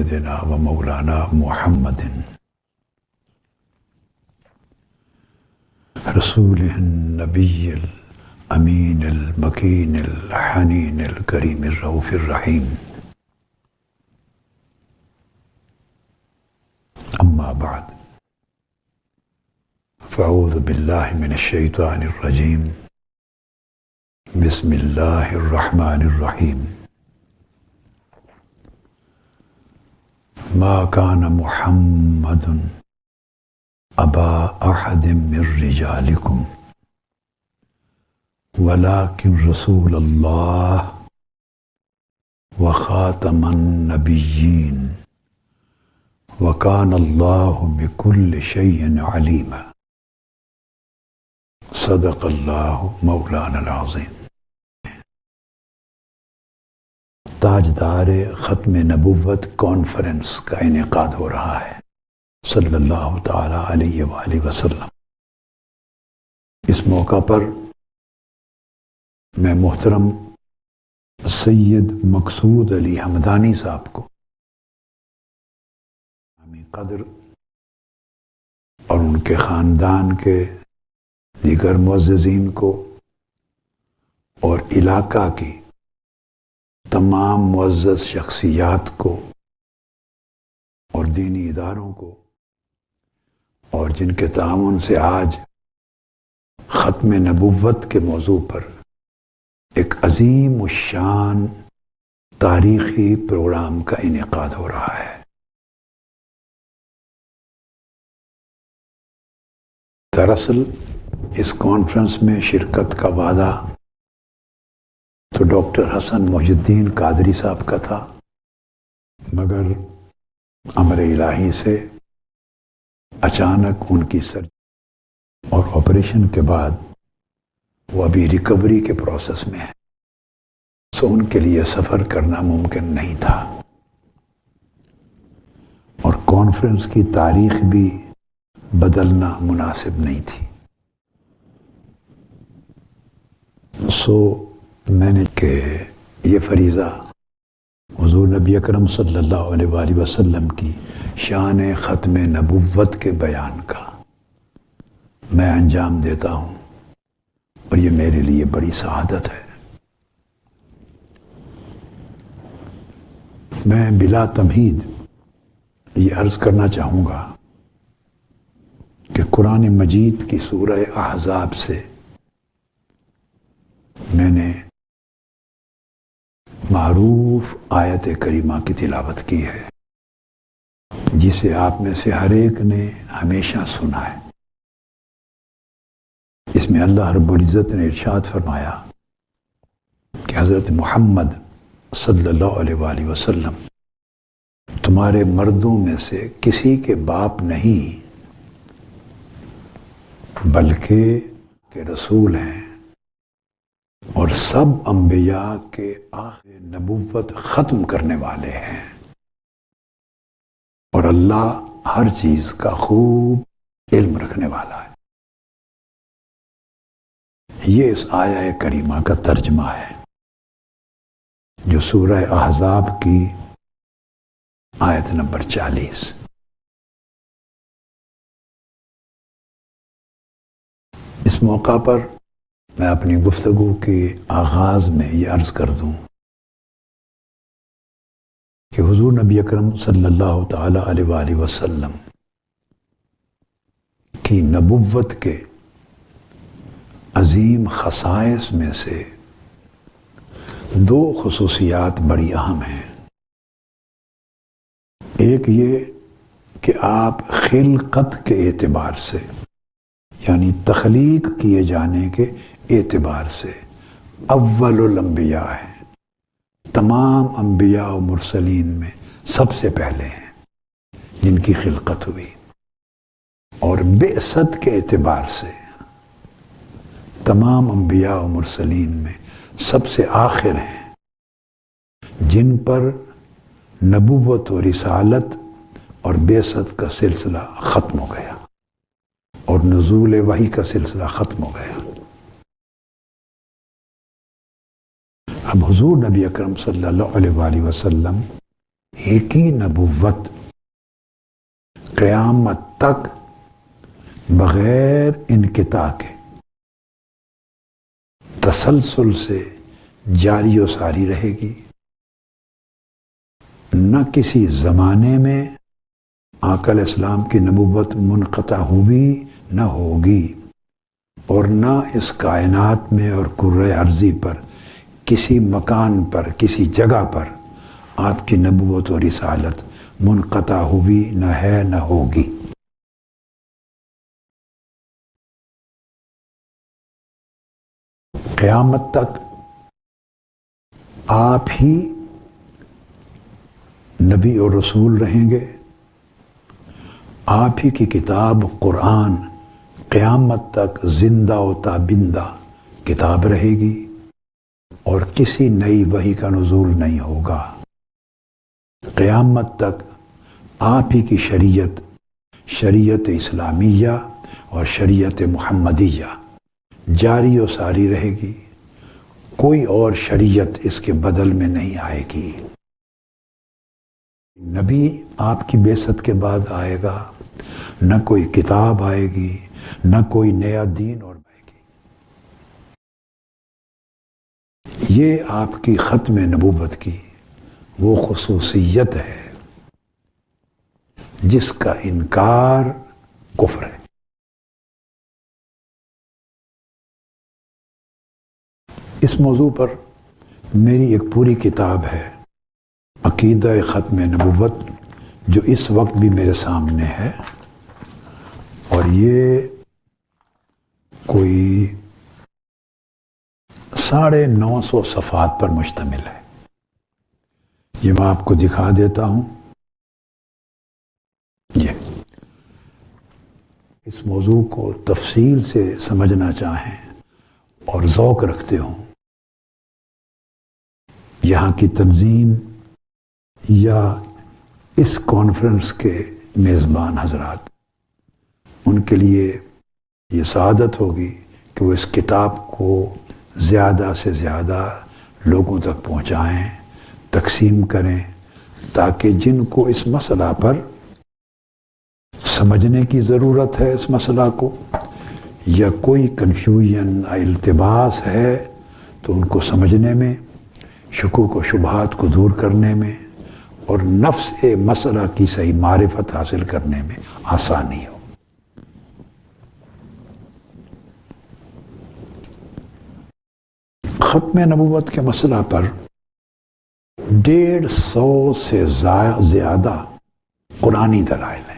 سیدنا و مولانا محمد رسول النبی الامین المکین الحنین الکریم الرؤوف الرحیم اما بعد فاعوذ باللہ من الشیطان الرجیم بسم اللہ الرحمن الرحیم ما کان محمد ابا احد من رجالکم ولکن رسول اللہ وخاتم النبیین وکان اللہ بکل شیء علیما صدق اللہ مولانا العظیم۔ تاجدار ختم نبوت کانفرنس کا انعقاد ہو رہا ہے صلی اللہ تعالی علیہ وآلہ وسلم۔ اس موقع پر میں محترم سید مقصود علی حمدانی صاحب کو قدر اور ان کے خاندان کے دیگر معززین کو اور علاقہ کی تمام معزز شخصیات کو اور دینی اداروں کو اور جن کے تعاون سے آج ختم نبوت کے موضوع پر ایک عظیم الشان تاریخی پروگرام کا انعقاد ہو رہا ہے۔ دراصل اس کانفرنس میں شرکت کا وعدہ تو ڈاکٹر حسن محی الدین قادری صاحب کا تھا، مگر امر الہی سے اچانک ان کی سرجری اور آپریشن کے بعد وہ ابھی ریکوری کے پروسیس میں ہے، سو ان کے لیے سفر کرنا ممکن نہیں تھا اور کانفرنس کی تاریخ بھی بدلنا مناسب نہیں تھی۔ سو میں نے کہ یہ فریضہ حضور نبی اکرم صلی اللہ علیہ وآلہ وسلم کی شان ختم نبوت کے بیان کا میں انجام دیتا ہوں اور یہ میرے لیے بڑی سعادت ہے۔ میں بلا تمہید یہ عرض کرنا چاہوں گا کہ قرآن مجید کی سورہ احزاب سے میں نے معروف آیت کریمہ کی تلاوت کی ہے، جسے آپ میں سے ہر ایک نے ہمیشہ سنا ہے۔ اس میں اللہ رب العزت نے ارشاد فرمایا کہ حضرت محمد صلی اللہ علیہ وآلہ وسلم تمہارے مردوں میں سے کسی کے باپ نہیں بلکہ کہ رسول ہیں اور سب انبیاء کے آخر نبوت ختم کرنے والے ہیں، اور اللہ ہر چیز کا خوب علم رکھنے والا ہے۔ یہ اس آیہ کریمہ کا ترجمہ ہے جو سورہ احزاب کی آیت نمبر 40۔ اس موقع پر میں اپنی گفتگو کے آغاز میں یہ عرض کر دوں کہ حضور نبی اکرم صلی اللہ تعالی علیہ وآلہ وسلم کی نبوت کے عظیم خصائص میں سے دو خصوصیات بڑی اہم ہیں۔ ایک یہ کہ آپ خلقت کے اعتبار سے یعنی تخلیق کیے جانے کے اعتبار سے اول الانبیاء ہیں، تمام انبیاء و مرسلین میں سب سے پہلے ہیں جن کی خلقت ہوئی، اور بعثت کے اعتبار سے تمام انبیاء و مرسلین میں سب سے آخر ہیں جن پر نبوت و رسالت اور بعثت کا سلسلہ ختم ہو گیا اور نزول وحی کا سلسلہ ختم ہو گیا۔ اب حضور نبی اکرم صلی اللہ علیہ وآلہ وسلم حقیقی نبوت قیامت تک بغیر انقطاع کے تسلسل سے جاری و ساری رہے گی. نہ کسی زمانے میں آقا علیہ السلام کی نبوت منقطع ہوئی نہ ہوگی، اور نہ اس کائنات میں اور کرۂ ارضی پر کسی مکان پر کسی جگہ پر آپ کی نبوت اور رسالت منقطع ہوئی نہ ہے نہ ہوگی. قیامت تک آپ ہی نبی اور رسول رہیں گے. آپ ہی کی کتاب قرآن قیامت تک زندہ و تابندہ کتاب رہے گی، اور کسی نئی وحی کا نزول نہیں ہوگا. قیامت تک آپ ہی کی شریعت، شریعت اسلامیہ اور شریعت محمدیہ جاری و ساری رہے گی. کوئی اور شریعت اس کے بدل میں نہیں آئے گی. نبی آپ کی بعثت کے بعد آئے گا، نہ کوئی کتاب آئے گی، نہ کوئی نیا دین اور آئے گی. یہ آپ کی ختم نبوت کی وہ خصوصیت ہے جس کا انکار کفر ہے. اس موضوع پر میری ایک پوری کتاب ہے، عقیدہ ختم نبوت، جو اس وقت بھی میرے سامنے ہے، اور یہ کوئی 950 صفحات پر مشتمل ہے. یہ میں آپ کو دکھا دیتا ہوں. یہ اس موضوع کو تفصیل سے سمجھنا چاہیں اور ذوق رکھتے ہوں، یہاں کی تنظیم یا اس کانفرنس کے میزبان حضرات، ان کے لیے یہ سعادت ہوگی کہ وہ اس کتاب کو زیادہ سے زیادہ لوگوں تک پہنچائیں، تقسیم کریں، تاکہ جن کو اس مسئلہ پر سمجھنے کی ضرورت ہے، اس مسئلہ کو، یا کوئی کنفیوژن التباس ہے، تو ان کو سمجھنے میں، شکوک و شبہات کو دور کرنے میں، اور نفس مسئلہ کی صحیح معرفت حاصل کرنے میں آسانی ہو. ختم نبوت کے مسئلہ پر 150 سے زیادہ قرآنی دلائل ہیں،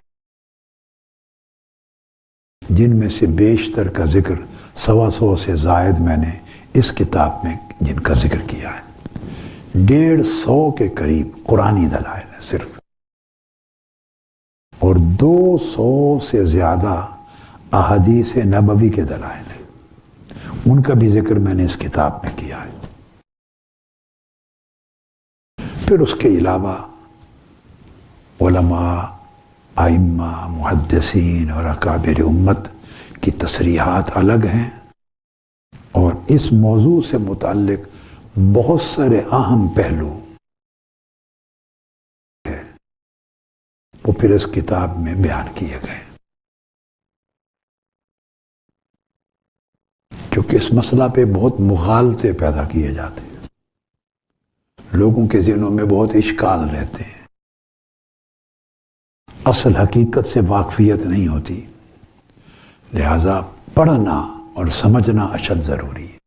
جن میں سے بیشتر کا ذکر 125 سے زائد میں نے اس کتاب میں جن کا ذکر کیا ہے. 150 کے قریب قرآنی دلائل ہیں صرف، اور 200 سے زیادہ احادیث نبوی کے دلائل ہیں. ان کا بھی ذکر میں نے اس کتاب میں کیا ہے. پھر اس کے علاوہ علماء، ائمہ، محدثین اور اکابر امت کی تصریحات الگ ہیں، اور اس موضوع سے متعلق بہت سارے اہم پہلو ہیں، وہ پھر اس کتاب میں بیان کیے گئے. کیونکہ اس مسئلہ پہ بہت مغالطے پیدا کیے جاتے ہیں، لوگوں کے ذہنوں میں بہت اشکال رہتے ہیں، اصل حقیقت سے واقفیت نہیں ہوتی، لہذا پڑھنا اور سمجھنا اشد ضروری ہے.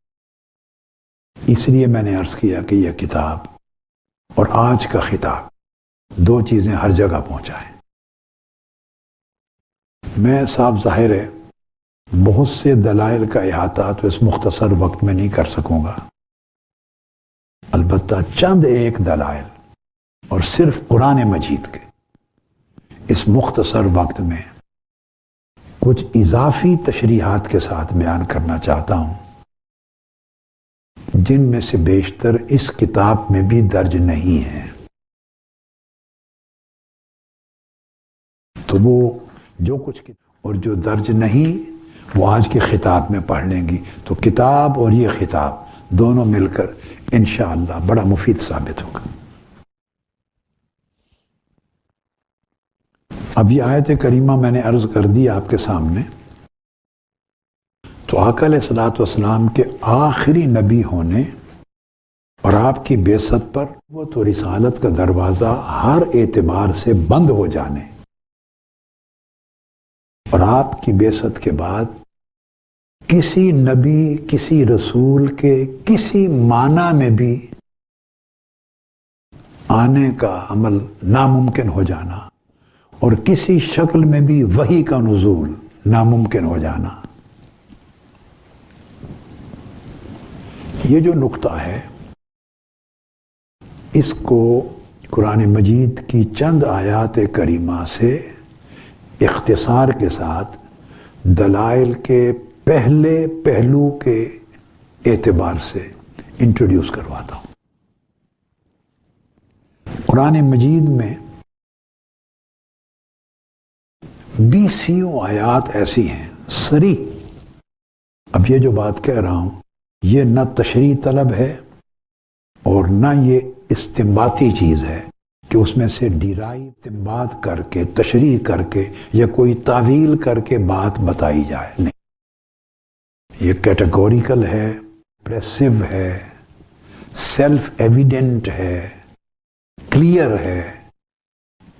اس لیے میں نے عرض کیا کہ یہ کتاب اور آج کا خطاب دو چیزیں ہر جگہ پہنچائیں. میں صاف ظاہر ہے بہت سے دلائل کا احاطہ تو اس مختصر وقت میں نہیں کر سکوں گا، البتہ چند ایک دلائل اور صرف قرآن مجید کے اس مختصر وقت میں کچھ اضافی تشریحات کے ساتھ بیان کرنا چاہتا ہوں، جن میں سے بیشتر اس کتاب میں بھی درج نہیں ہیں. تو وہ جو کچھ اور جو درج نہیں وہ آج کے خطاب میں پڑھ لیں گی، تو کتاب اور یہ خطاب دونوں مل کر انشاءاللہ بڑا مفید ثابت ہوگا. اب یہ آیت کریمہ میں نے عرض کر دی آپ کے سامنے، تو آقا علیہ الصلوۃ والسلام کے آخری نبی ہونے اور آپ کی بعثت پر نبوت و رسالت کا دروازہ ہر اعتبار سے بند ہو جانے، اور آپ کی بعثت کے بعد کسی نبی کسی رسول کے کسی معنی میں بھی آنے کا عمل ناممکن ہو جانا، اور کسی شکل میں بھی وحی کا نزول ناممکن ہو جانا۔ یہ جو نقطہ ہے اس کو قرآن مجید کی چند آیات کریمہ سے اختصار کے ساتھ دلائل کے پہلے پہلو کے اعتبار سے انٹروڈیوس کرواتا ہوں۔ قرآن مجید میں 20 آیات ایسی ہیں صریح، اب یہ جو بات کہہ رہا ہوں یہ نہ تشریح طلب ہے اور نہ یہ استنباطی چیز ہے کہ اس میں سے ڈیرائی استنباط کر کے تشریح کر کے یا کوئی تعویل کر کے بات بتائی جائے، نہیں، یہ کیٹیگوریکل ہے، پریسو ہے، سیلف ایویڈنٹ ہے، کلیئر ہے،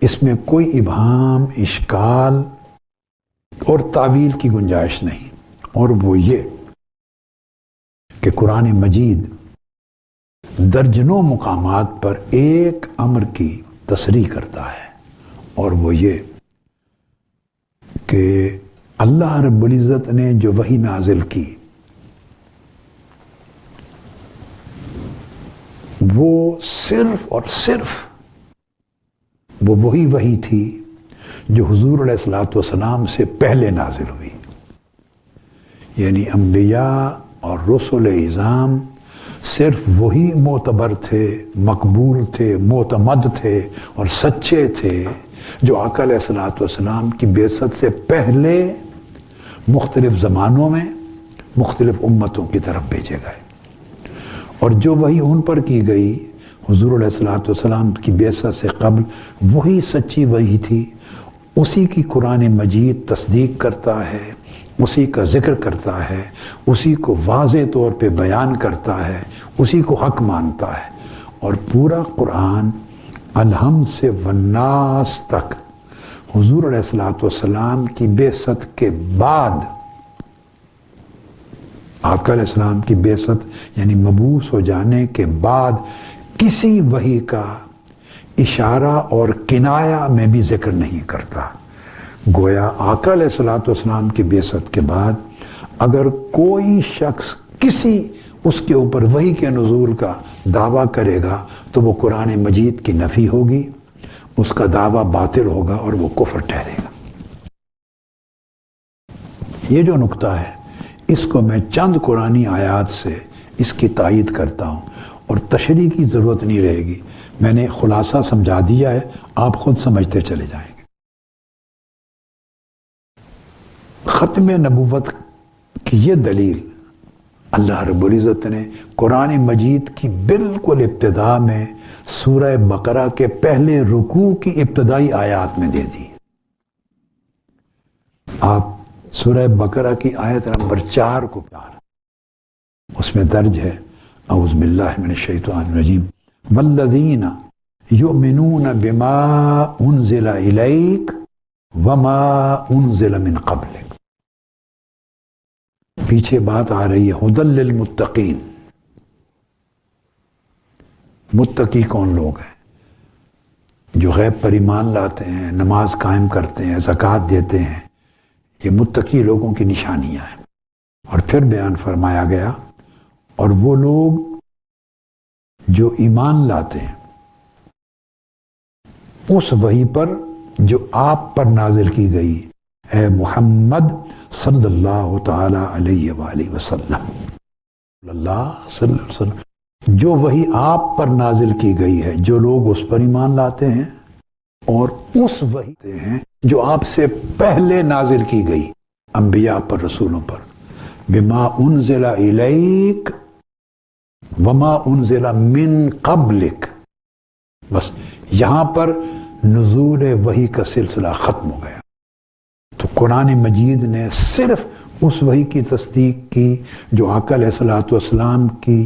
اس میں کوئی ابہام، اشکال اور تعویل کی گنجائش نہیں۔ اور وہ یہ کہ قرآن مجید درجنوں مقامات پر ایک امر کی تصریح کرتا ہے، اور وہ یہ کہ اللہ رب العزت نے جو وحی نازل کی وہ صرف اور صرف وہ وہی وحی تھی جو حضور علیہ الصلوۃ والسلام سے پہلے نازل ہوئی، یعنی انبیاء اور رسول اعظام صرف وہی معتبر تھے، مقبول تھے، معتمد تھے اور سچے تھے جو آقا علیہ الصلوۃ والسلام کی بعثت سے پہلے مختلف زمانوں میں مختلف امتوں کی طرف بھیجے گئے، اور جو وحی ان پر کی گئی حضور علیہ الصلوۃ والسلام کی بعثت سے قبل وہی سچی وحی تھی، اسی کی قرآن مجید تصدیق کرتا ہے، اسی کا ذکر کرتا ہے، اسی کو واضح طور پہ بیان کرتا ہے، اسی کو حق مانتا ہے۔ اور پورا قرآن الحمد سے والناس تک حضور علیہ الصلوۃ والسلام کی بعثت کے بعد، آقا علیہ السلام کی بعثت یعنی مبعوث ہو جانے کے بعد کسی وحی کا اشارہ اور کنایہ میں بھی ذکر نہیں کرتا۔ گویا آقا علیہ الصلوۃ والسلام کی بعثت کے بعد اگر کوئی شخص کسی اس کے اوپر وحی کے نزول کا دعویٰ کرے گا تو وہ قرآن مجید کی نفی ہوگی، اس کا دعویٰ باطل ہوگا اور وہ کفر ٹھہرے گا۔ یہ جو نقطہ ہے اس کو میں چند قرآنی آیات سے اس کی تائید کرتا ہوں، اور تشریح کی ضرورت نہیں رہے گی، میں نے خلاصہ سمجھا دیا ہے، آپ خود سمجھتے چلے جائیں گے۔ ختم نبوت کی یہ دلیل اللہ رب العزت نے قرآن مجید کی بالکل ابتدا میں سورہ بقرہ کے پہلے رکوع کی ابتدائی آیات میں دے دی۔ آپ سورہ بقرہ کی آیت نمبر 4 کو اس میں درج ہے، اعوذ باللہ من الشیطان الرجیم، والذین یؤمنون بما انزل الیک وما انزل من قبلک۔ پیچھے بات آ رہی ہے ھدی للمتقین، متقی کون لوگ ہیں؟ جو غیب پر ایمان لاتے ہیں، نماز قائم کرتے ہیں، زکوٰۃ دیتے ہیں، یہ متقی لوگوں کی نشانیاں ہیں۔ اور پھر بیان فرمایا گیا اور وہ لوگ جو ایمان لاتے ہیں اس وحی پر جو آپ پر نازل کی گئی، اے محمد صلی اللہ تعالی علیہ وآلہ وسلم، اللہ صلی اللہ علیہ وسلم، جو وحی آپ پر نازل کی گئی ہے، جو لوگ اس پر ایمان لاتے ہیں اور اس وحی ہیں جو آپ سے پہلے نازل کی گئی انبیاء پر، رسولوں پر، بما انزل الیک وما انزل من قبلک، بس یہاں پر نزول وحی کا سلسلہ ختم ہو گیا۔ تو قرآن مجید نے صرف اس وحی کی تصدیق کی جو آقا علیہ الصلوۃ والسلام کی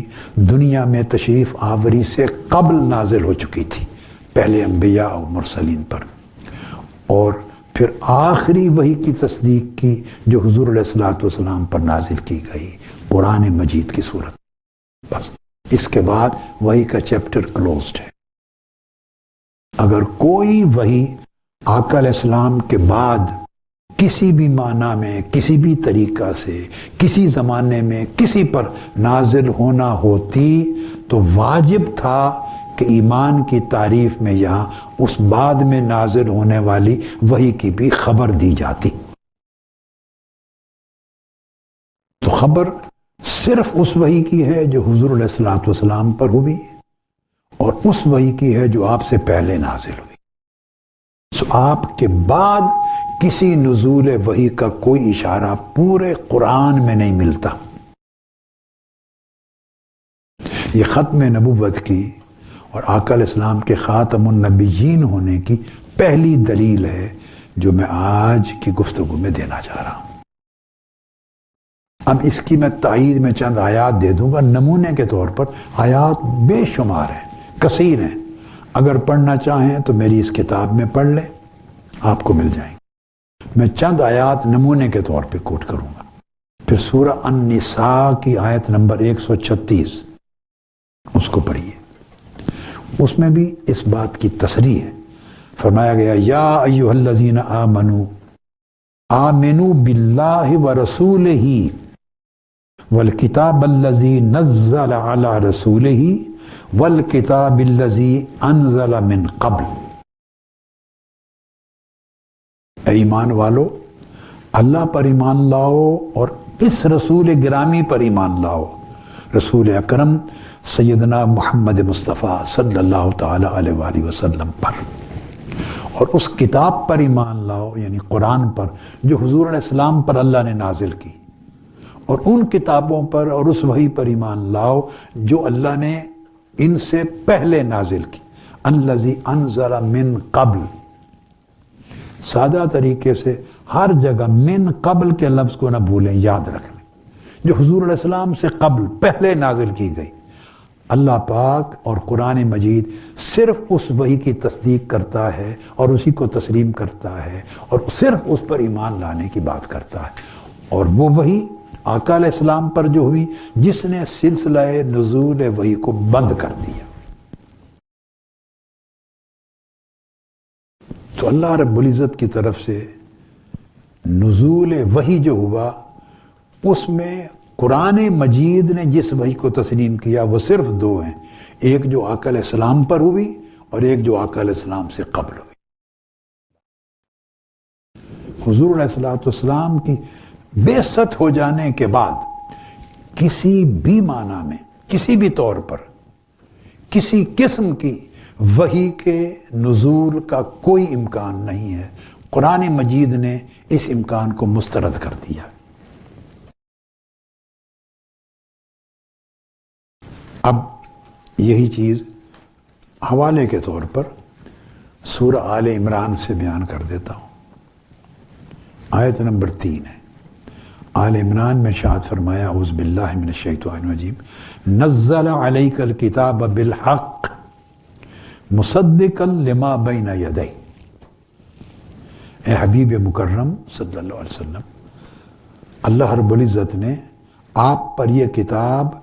دنیا میں تشریف آوری سے قبل نازل ہو چکی تھی، پہلے انبیاء اور مرسلین پر، اور پھر آخری وحی کی تصدیق کی جو حضور علیہ الصلوۃ والسلام پر نازل کی گئی قرآن مجید کی صورت۔ بس اس کے بعد وحی کا چیپٹر کلوزڈ ہے۔ اگر کوئی وحی آقا علیہ السلام کے بعد کسی بھی معنی میں، کسی بھی طریقہ سے، کسی زمانے میں کسی پر نازل ہونا ہوتی تو واجب تھا کہ ایمان کی تعریف میں یہاں اس بعد میں نازل ہونے والی وحی کی بھی خبر دی جاتی۔ تو خبر صرف اس وحی کی ہے جو حضور علیہ الصلوۃ والسلام پر ہوئی، اور اس وحی کی ہے جو آپ سے پہلے نازل ہوئی۔ سو آپ کے بعد کسی نزول وحی کا کوئی اشارہ پورے قرآن میں نہیں ملتا۔ یہ ختم نبوت کی اور آقا علیہ السلام کے خاتم النبیین ہونے کی پہلی دلیل ہے جو میں آج کی گفتگو میں دینا چاہ رہا ہوں۔ اب اس کی میں تائید میں چند آیات دے دوں گا نمونے کے طور پر۔ آیات بے شمار ہیں، کثیر ہیں، اگر پڑھنا چاہیں تو میری اس کتاب میں پڑھ لیں، آپ کو مل جائیں گے۔ میں چند آیات نمونے کے طور پہ کوٹ کروں گا۔ پھر سورہ النساء کی آیت نمبر 136 اس کو پڑھیے، اس میں بھی اس بات کی تصریح ہے۔ فرمایا گیا یا ایھا الذین آمنوا آمنوا باللہ ورسولہ والکتاب الذی نزل علی رسولہ والکتاب الذی انزل من قبل۔ اے ایمان والو، اللہ پر ایمان لاؤ اور اس رسول گرامی پر ایمان لاؤ، رسول اکرم سیدنا محمد مصطفیٰ صلی اللہ تعالی علیہ وآلہ وسلم پر، اور اس کتاب پر ایمان لاؤ یعنی قرآن پر جو حضور علیہ السلام پر اللہ نے نازل کی، اور ان کتابوں پر اور اس وحی پر ایمان لاؤ جو اللہ نے ان سے پہلے نازل کی، الذی انزل من قبل۔ سادہ طریقے سے ہر جگہ من قبل کے لفظ کو نہ بھولیں، یاد رکھ لیں، جو حضور علیہ السلام سے قبل پہلے نازل کی گئی۔ اللہ پاک اور قرآن مجید صرف اس وحی کی تصدیق کرتا ہے اور اسی کو تسلیم کرتا ہے اور صرف اس پر ایمان لانے کی بات کرتا ہے، اور وہ وحی آقا علیہ السلام پر جو ہوئی جس نے سلسلہ نزول وحی کو بند کر دیا۔ تو اللہ رب العزت کی طرف سے نزول وحی جو ہوا اس میں قرآن مجید نے جس وحی کو تسلیم کیا وہ صرف دو ہیں، ایک جو آقا علیہ السلام پر ہوئی اور ایک جو آقا علیہ السلام سے قبل ہوئی۔ حضور علیہ الصلوۃ والسلام کی بعثت ہو جانے کے بعد کسی بھی معنی میں، کسی بھی طور پر، کسی قسم کی وحی کے نزول کا کوئی امکان نہیں ہے۔ قرآن مجید نے اس امکان کو مسترد کر دیا۔ اب یہی چیز حوالے کے طور پر سورہ آل عمران سے بیان کر دیتا ہوں۔ آیت نمبر 3 ہے، آل عمران میں ارشاد فرمایا اعوذ باللہ من الشیطان الرجیم نزل علیک الکتاب بالحق مصدقا لما بین یدیہ۔ اے حبیب مکرم صلی اللہ علیہ وسلم، اللہ رب العزت نے آپ پر یہ کتاب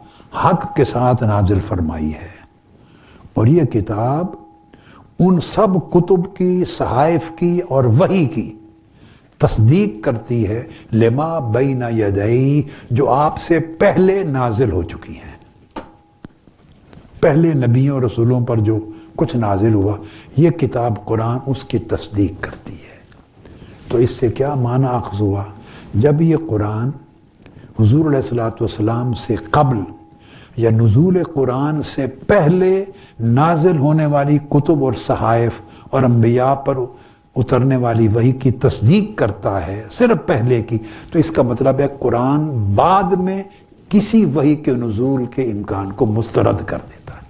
حق کے ساتھ نازل فرمائی ہے، اور یہ کتاب ان سب کتب کی، صحائف کی اور وحی کی تصدیق کرتی ہے لما بین یدیہ، جو آپ سے پہلے نازل ہو چکی ہیں۔ پہلے نبیوں رسولوں پر جو کچھ نازل ہوا یہ کتاب قرآن اس کی تصدیق کرتی ہے۔ تو اس سے کیا معنی اخذ ہوا؟ جب یہ قرآن حضور علیہ الصلوۃ والسلام سے قبل یا نزول قرآن سے پہلے نازل ہونے والی کتب اور صحائف اور انبیاء پر اترنے والی وحی کی تصدیق کرتا ہے، صرف پہلے کی، تو اس کا مطلب ہے قرآن بعد میں کسی وحی کے نزول کے امکان کو مسترد کر دیتا ہے،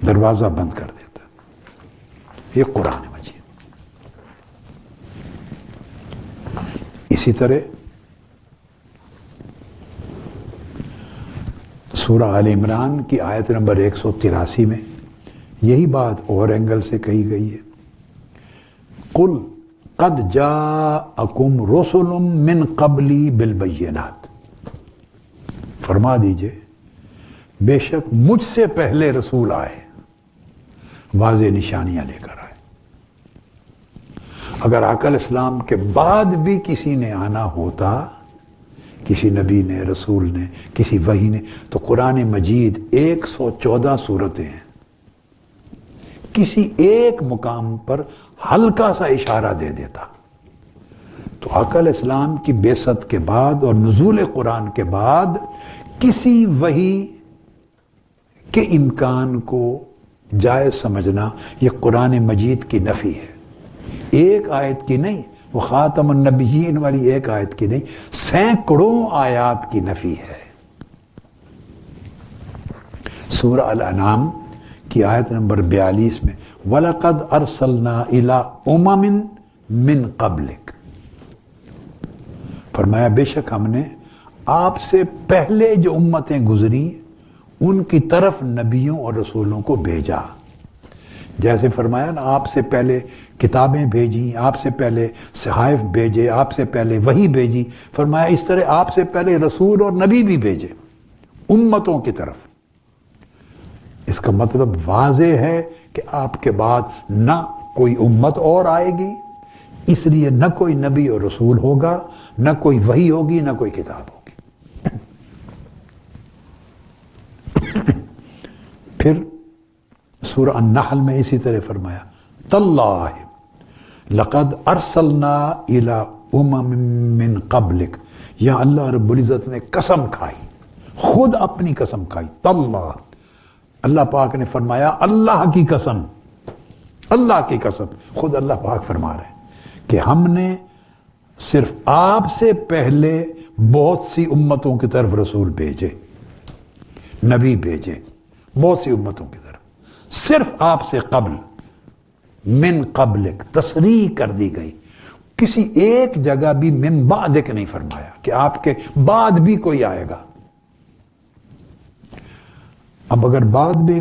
دروازہ بند کر دیتا ہے۔ یہ قرآن مجید۔ اسی طرح سورہ آل عمران کی آیت نمبر 183 میں یہی بات اور اینگل سے کہی گئی ہے، قل قد جاءکم رسل من قبلی بالبینات، فرما دیجئے بے شک مجھ سے پہلے رسول آئے، واضح نشانیاں لے کر آئے۔ اگر آقا علیہ السلام کے بعد بھی کسی نے آنا ہوتا، کسی نبی نے، رسول نے، کسی وحی نے، تو قرآن مجید 114 صورتیں ہیں، کسی ایک مقام پر ہلکا سا اشارہ دے دیتا۔ تو آقا علیہ السلام کی بعثت کے بعد اور نزول قرآن کے بعد کسی وحی کے امکان کو جائز سمجھنا یہ قرآن مجید کی نفی ہے۔ ایک آیت کی نہیں، وہ خاتم النبیین والی ایک آیت کی نہیں، سینکڑوں آیات کی نفی ہے۔ سورہ الانعام کی آیت نمبر 42 میں وَلَقَدْ أَرْسَلْنَا إِلَىٰ أُمَمٍ مِّن قَبْلِكَ، فرمایا بے شک ہم نے آپ سے پہلے جو امتیں گزری ان کی طرف نبیوں اور رسولوں کو بھیجا۔ جیسے فرمایا نا، آپ سے پہلے کتابیں بھیجی، آپ سے پہلے صحائف بھیجے، آپ سے پہلے وحی بھیجی، فرمایا اس طرح آپ سے پہلے رسول اور نبی بھی بھیجے امتوں کی طرف۔ اس کا مطلب واضح ہے کہ آپ کے بعد نہ کوئی امت اور آئے گی، اس لیے نہ کوئی نبی اور رسول ہوگا، نہ کوئی وحی ہوگی، نہ کوئی کتاب ہوگی۔ پھر سورہ النحل میں اسی طرح فرمایا تاللہ لقد ارسلنا الی امم من قبلک، یا اللہ رب العزت نے قسم کھائی، خود اپنی قسم کھائی، تاللہ، اللہ پاک نے فرمایا اللہ کی قسم، اللہ کی قسم، خود اللہ پاک فرما رہے ہیں کہ ہم نے صرف آپ سے پہلے بہت سی امتوں کی طرف رسول بھیجے، نبی بھیجے، بہت سی امتوں کی طرف، صرف آپ سے قبل، من قبلک تصریح کر دی گئی، کسی ایک جگہ بھی من بعدک نہیں فرمایا کہ آپ کے بعد بھی کوئی آئے گا۔ اب اگر بعد میں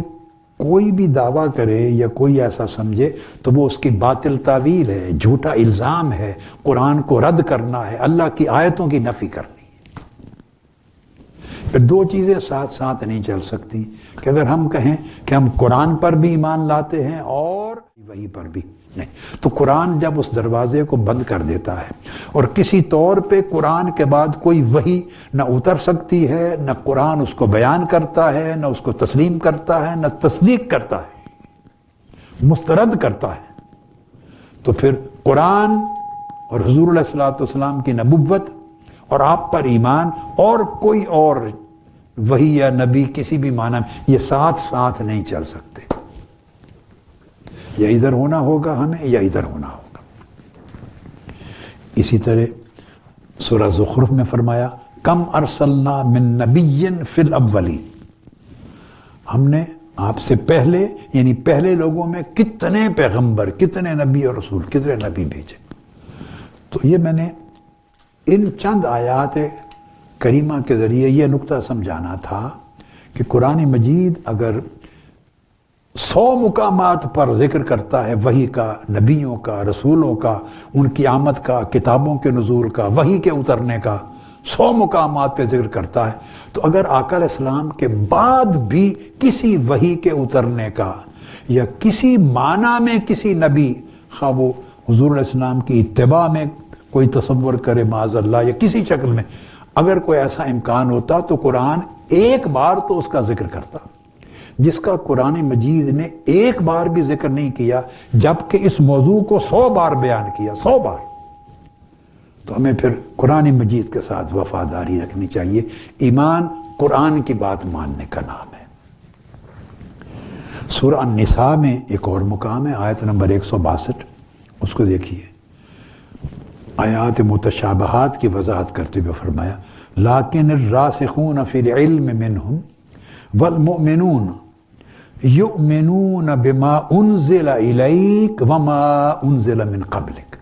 کوئی بھی دعویٰ کرے یا کوئی ایسا سمجھے تو وہ اس کی باطل تعویل ہے، جھوٹا الزام ہے، قرآن کو رد کرنا ہے، اللہ کی آیتوں کی نفی کرنی۔ پھر دو چیزیں ساتھ ساتھ نہیں چل سکتی کہ اگر ہم کہیں کہ ہم قرآن پر بھی ایمان لاتے ہیں اور وحی پر بھی نہیں، تو قرآن جب اس دروازے کو بند کر دیتا ہے اور کسی طور پہ قرآن کے بعد کوئی وحی نہ اتر سکتی ہے، نہ قرآن اس کو بیان کرتا ہے، نہ اس کو تسلیم کرتا ہے، نہ تصدیق کرتا ہے، مسترد کرتا ہے، تو پھر قرآن اور حضور علیہ الصلوۃ والسلام کی نبوت اور آپ پر ایمان اور کوئی اور وحی یا نبی کسی بھی معنی میں یہ ساتھ ساتھ نہیں چل سکتے، یا ادھر ہونا ہوگا ہمیں یا ادھر ہونا ہوگا۔ اسی طرح سورہ زخرف میں فرمایا کم ارسلنا من نبی فی الاولین، ہم نے آپ سے پہلے یعنی پہلے لوگوں میں کتنے پیغمبر، کتنے نبی اور رسول، کتنے نبی بھیجے۔ تو یہ میں نے ان چند آیات کریمہ کے ذریعے یہ نقطہ سمجھانا تھا کہ قرآن مجید اگر 100 مقامات پر ذکر کرتا ہے وحی کا، نبیوں کا، رسولوں کا، ان کی آمد کا، کتابوں کے نزول کا، وحی کے اترنے کا، 100 مقامات پہ ذکر کرتا ہے، تو اگر آقا علیہ السلام کے بعد بھی کسی وحی کے اترنے کا یا کسی معنی میں کسی نبی، خواہ وہ حضور علیہ السلام کی اتباع میں کوئی تصور کرے معاذ اللہ یا کسی شکل میں، اگر کوئی ایسا امکان ہوتا تو قرآن ایک بار تو اس کا ذکر کرتا، جس کا قرآن مجید نے ایک بار بھی ذکر نہیں کیا، جبکہ اس موضوع کو 100 بار بیان کیا، 100 بار۔ تو ہمیں پھر قرآن مجید کے ساتھ وفاداری رکھنی چاہیے۔ ایمان قرآن کی بات ماننے کا نام ہے۔ سورہ النساء میں ایک اور مقام ہے، آیت نمبر 162، اس کو دیکھیے۔ آیات متشابہات کی وضاحت کرتے ہوئے فرمایا لیکن الراسخون فی العلم منہم والمؤمنون یؤمنون بما انزل الیک وما انزل من قبلک،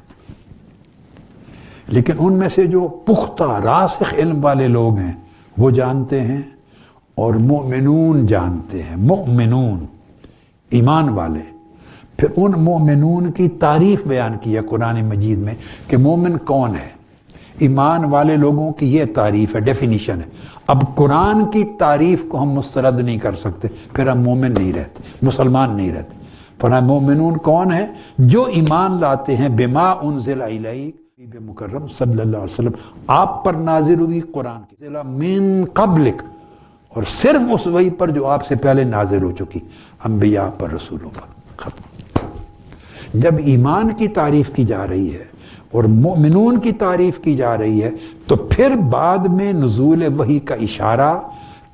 لیکن ان میں سے جو پختہ راسخ علم والے لوگ ہیں وہ جانتے ہیں، اور مؤمنون جانتے ہیں، مؤمنون ایمان والے۔ پھر ان مؤمنون کی تعریف بیان کی ہے قرآن مجید میں کہ مومن کون ہے۔ ایمان والے لوگوں کی یہ تعریف ہے، ڈیفینیشن ہے۔ اب قرآن کی تعریف کو ہم مسترد نہیں کر سکتے، پھر ہم مومن نہیں رہتے، مسلمان نہیں رہتے۔ فرمایا مومنون کون ہیں؟ جو ایمان لاتے ہیں بما انزل الیک، نبی مکرم صلی اللہ علیہ وسلم آپ پر نازل ہوئی قرآن کی، من قبلک، اور صرف اس وحی پر جو آپ سے پہلے نازل ہو چکی، انبیاء پر، رسولوں پر، ختم۔ جب ایمان کی تعریف کی جا رہی ہے اور مؤمنون کی تعریف کی جا رہی ہے تو پھر بعد میں نزول وحی کا اشارہ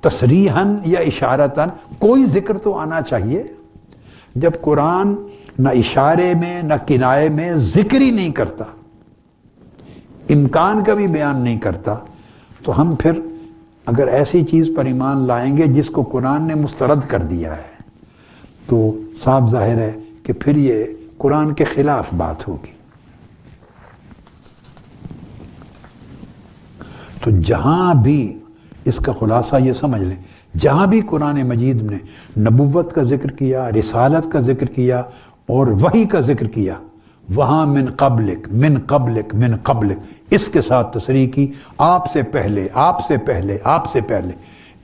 تصریحاً یا اشارتاً کوئی ذکر تو آنا چاہیے۔ جب قرآن نہ اشارے میں نہ کنایے میں ذکر ہی نہیں کرتا، امکان کا بھی بیان نہیں کرتا، تو ہم پھر اگر ایسی چیز پر ایمان لائیں گے جس کو قرآن نے مسترد کر دیا ہے تو صاف ظاہر ہے کہ پھر یہ قرآن کے خلاف بات ہوگی۔ تو جہاں بھی اس کا خلاصہ یہ سمجھ لیں، جہاں بھی قرآن مجید نے نبوت کا ذکر کیا، رسالت کا ذکر کیا اور وحی کا ذکر کیا، وہاں من قبلک من قبلک من قبلک اس کے ساتھ تصریح کی، آپ سے پہلے آپ سے پہلے آپ سے پہلے۔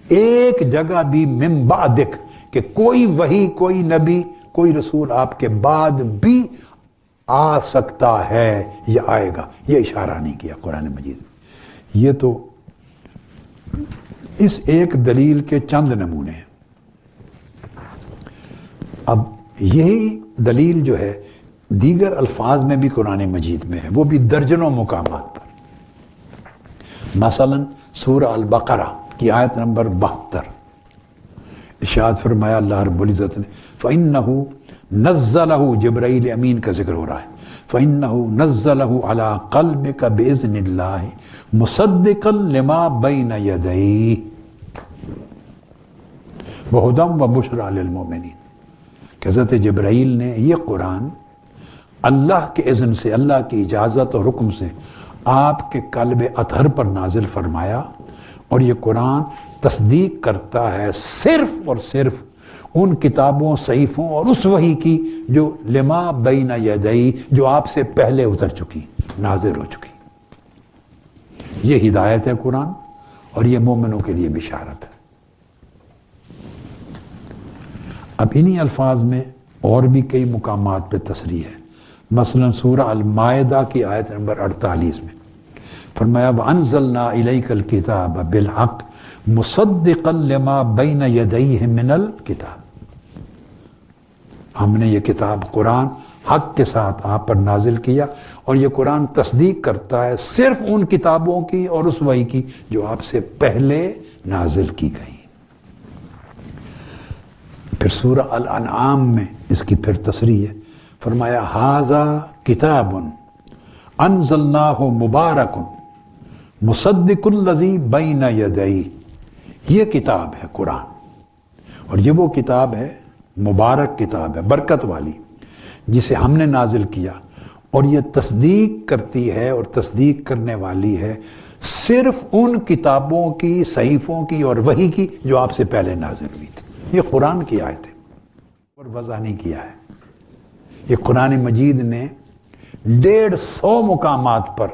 ایک جگہ بھی من بعدک کہ کوئی وحی، کوئی نبی، کوئی رسول آپ کے بعد بھی آ سکتا ہے یا آئے گا، یہ اشارہ نہیں کیا قرآن مجید میں۔ یہ تو اس ایک دلیل کے چند نمونے ہیں۔ اب یہی دلیل جو ہے دیگر الفاظ میں بھی قرآن مجید میں ہے، وہ بھی درجنوں مقامات پر۔ مثلا سورہ البقرہ کی آیت نمبر 72 ارشاد فرمایا اللہ رب العزت نے، فَإِنَّهُ نَزَّلَهُ جبرائیل امین کا ذکر ہو رہا ہے، فَإِنَّهُ نَزَّلَهُ عَلَىٰ قَلْبِكَ بِإِذْنِ اللَّهِ مُصَدِّقًا لِمَا بَيْنَ يَدَيْهِ وَهُدًى وَبُشْرًى لِلْمُؤْمِنِينَ کہ حضرت جبرائیل نے یہ قرآن اللہ کے اذن سے، اللہ کی اجازت اور حکم سے آپ کے قلب اطہر پر نازل فرمایا، اور یہ قرآن تصدیق کرتا ہے صرف اور صرف ان کتابوں، صحیفوں اور اس وحی کی جو لما بین یدئی، جو آپ سے پہلے اتر چکی، نازل ہو چکی۔ یہ ہدایت ہے قرآن، اور یہ مومنوں کے لیے بشارت ہے۔ اب انہی الفاظ میں اور بھی کئی مقامات پہ تصریح ہے۔ مثلا سورہ المائدہ کی آیت نمبر 48 میں فرمایا وَأَنزَلْنَا إِلَيْكَ الْكِتَابَ بِالْحَقِّ مُصَدِّقًا لِمَا بَيْنَ يَدَيْهِ مِنَ الْكِتَابِ، ہم نے یہ کتاب قرآن حق کے ساتھ آپ پر نازل کیا، اور یہ قرآن تصدیق کرتا ہے صرف ان کتابوں کی اور اس وحی کی جو آپ سے پہلے نازل کی گئی۔ پھر سورہ الانعام میں اس کی پھر تصریح ہے، فرمایا ھذا کتاب انزلناہ مبارک مصدق الذی بین یدیہ، یہ کتاب ہے قرآن، اور یہ وہ کتاب ہے، مبارک کتاب ہے، برکت والی، جسے ہم نے نازل کیا، اور یہ تصدیق کرتی ہے اور تصدیق کرنے والی ہے صرف ان کتابوں کی، صحیفوں کی اور وحی کی جو آپ سے پہلے نازل ہوئی تھی۔ یہ قرآن کی آیت ہے اور وضع نہیں کیا ہے۔ یہ قرآن مجید نے 150 مقامات پر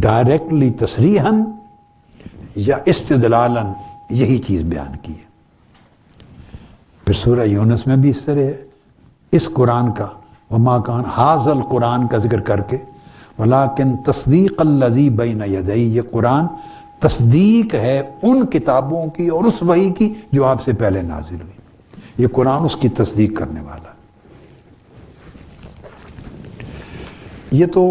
ڈائریکٹلی تصریحاً یا استدلالاً یہی چیز بیان کی ہے۔ پھر سورہ یونس میں بھی اس طرح ہے، اس قرآن کا وما کان ھذا القرآن کا ذکر کر کے ولیکن تصدیق الذی بین یدیہ، یہ قرآن تصدیق ہے ان کتابوں کی اور اس وحی کی جو آپ سے پہلے نازل ہوئی۔ یہ قرآن اس کی تصدیق کرنے والا ہے۔ یہ تو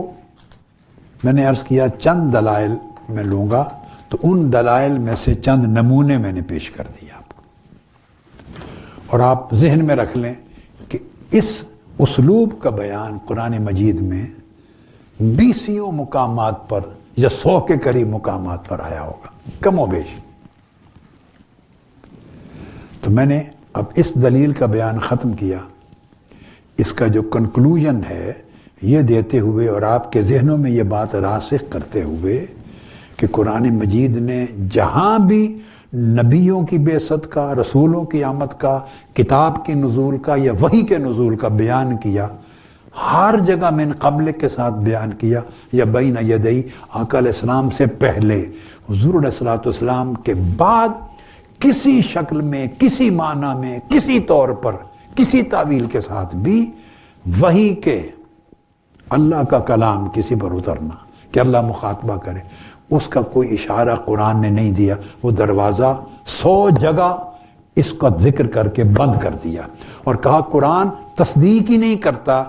میں نے عرض کیا چند دلائل میں لوں گا، تو ان دلائل میں سے چند نمونے میں نے پیش کر دیا آپ کو، اور آپ ذہن میں رکھ لیں کہ اس اسلوب کا بیان قرآن مجید میں 20 مقامات پر یا 100 کے قریب مقامات پر آیا ہوگا، کم و بیش۔ تو میں نے اب اس دلیل کا بیان ختم کیا، اس کا جو کنکلوژن ہے یہ دیتے ہوئے اور آپ کے ذہنوں میں یہ بات راسخ کرتے ہوئے کہ قرآن مجید نے جہاں بھی نبیوں کی بعثت کا، رسولوں کی آمد کا، کتاب کی نزول کا یا وحی کے نزول کا بیان کیا، ہر جگہ من قبل کے ساتھ بیان کیا یا بین یدئی، آقا علیہ السلام سے پہلے، حضور علیہ السلام کے بعد کسی شکل میں، کسی معنی میں، کسی طور پر، کسی تعویل کے ساتھ بھی وحی کے اللہ کا کلام کسی پر اترنا کہ اللہ مخاطبہ کرے، اس کا کوئی اشارہ قرآن نے نہیں دیا۔ وہ دروازہ 100 جگہ اس کا ذکر کر کے بند کر دیا اور کہا قرآن تصدیق ہی نہیں کرتا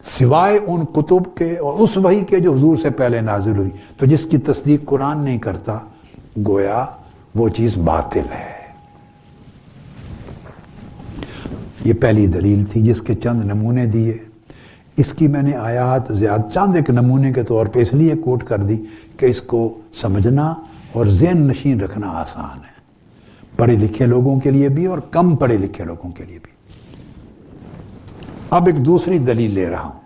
سوائے ان کتب کے اور اس وحی کے جو حضور سے پہلے نازل ہوئی، تو جس کی تصدیق قرآن نہیں کرتا گویا وہ چیز باطل ہے۔ یہ پہلی دلیل تھی جس کے چند نمونے دیے۔ اس کی میں نے آیات زیادہ چند ایک نمونے کے طور پہ اس لیے کوٹ کر دی کہ اس کو سمجھنا اور ذہن نشین رکھنا آسان ہے، پڑھے لکھے لوگوں کے لیے بھی اور کم پڑھے لکھے لوگوں کے لیے بھی۔ اب ایک دوسری دلیل لے رہا ہوں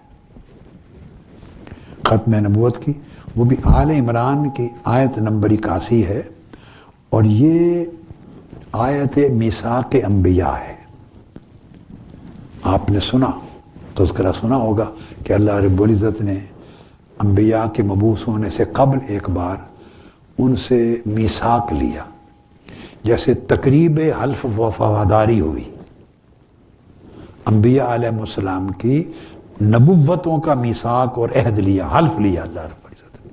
ختم نبوت کی، وہ بھی آل عمران کی آیت نمبر 81 ہے، اور یہ آیت میثاق انبیاء ہے۔ آپ نے سنا، تذکرہ سنا ہوگا کہ اللہ رب العزت نے انبیاء کے مبعوث ہونے سے قبل ایک بار ان سے میثاق لیا، جیسے تقریب حلف و وفاداری ہوئی۔ انبیاء علیہ السلام کی نبوتوں کا میثاق اور عہد لیا، حلف لیا اللہ رب العزت نے،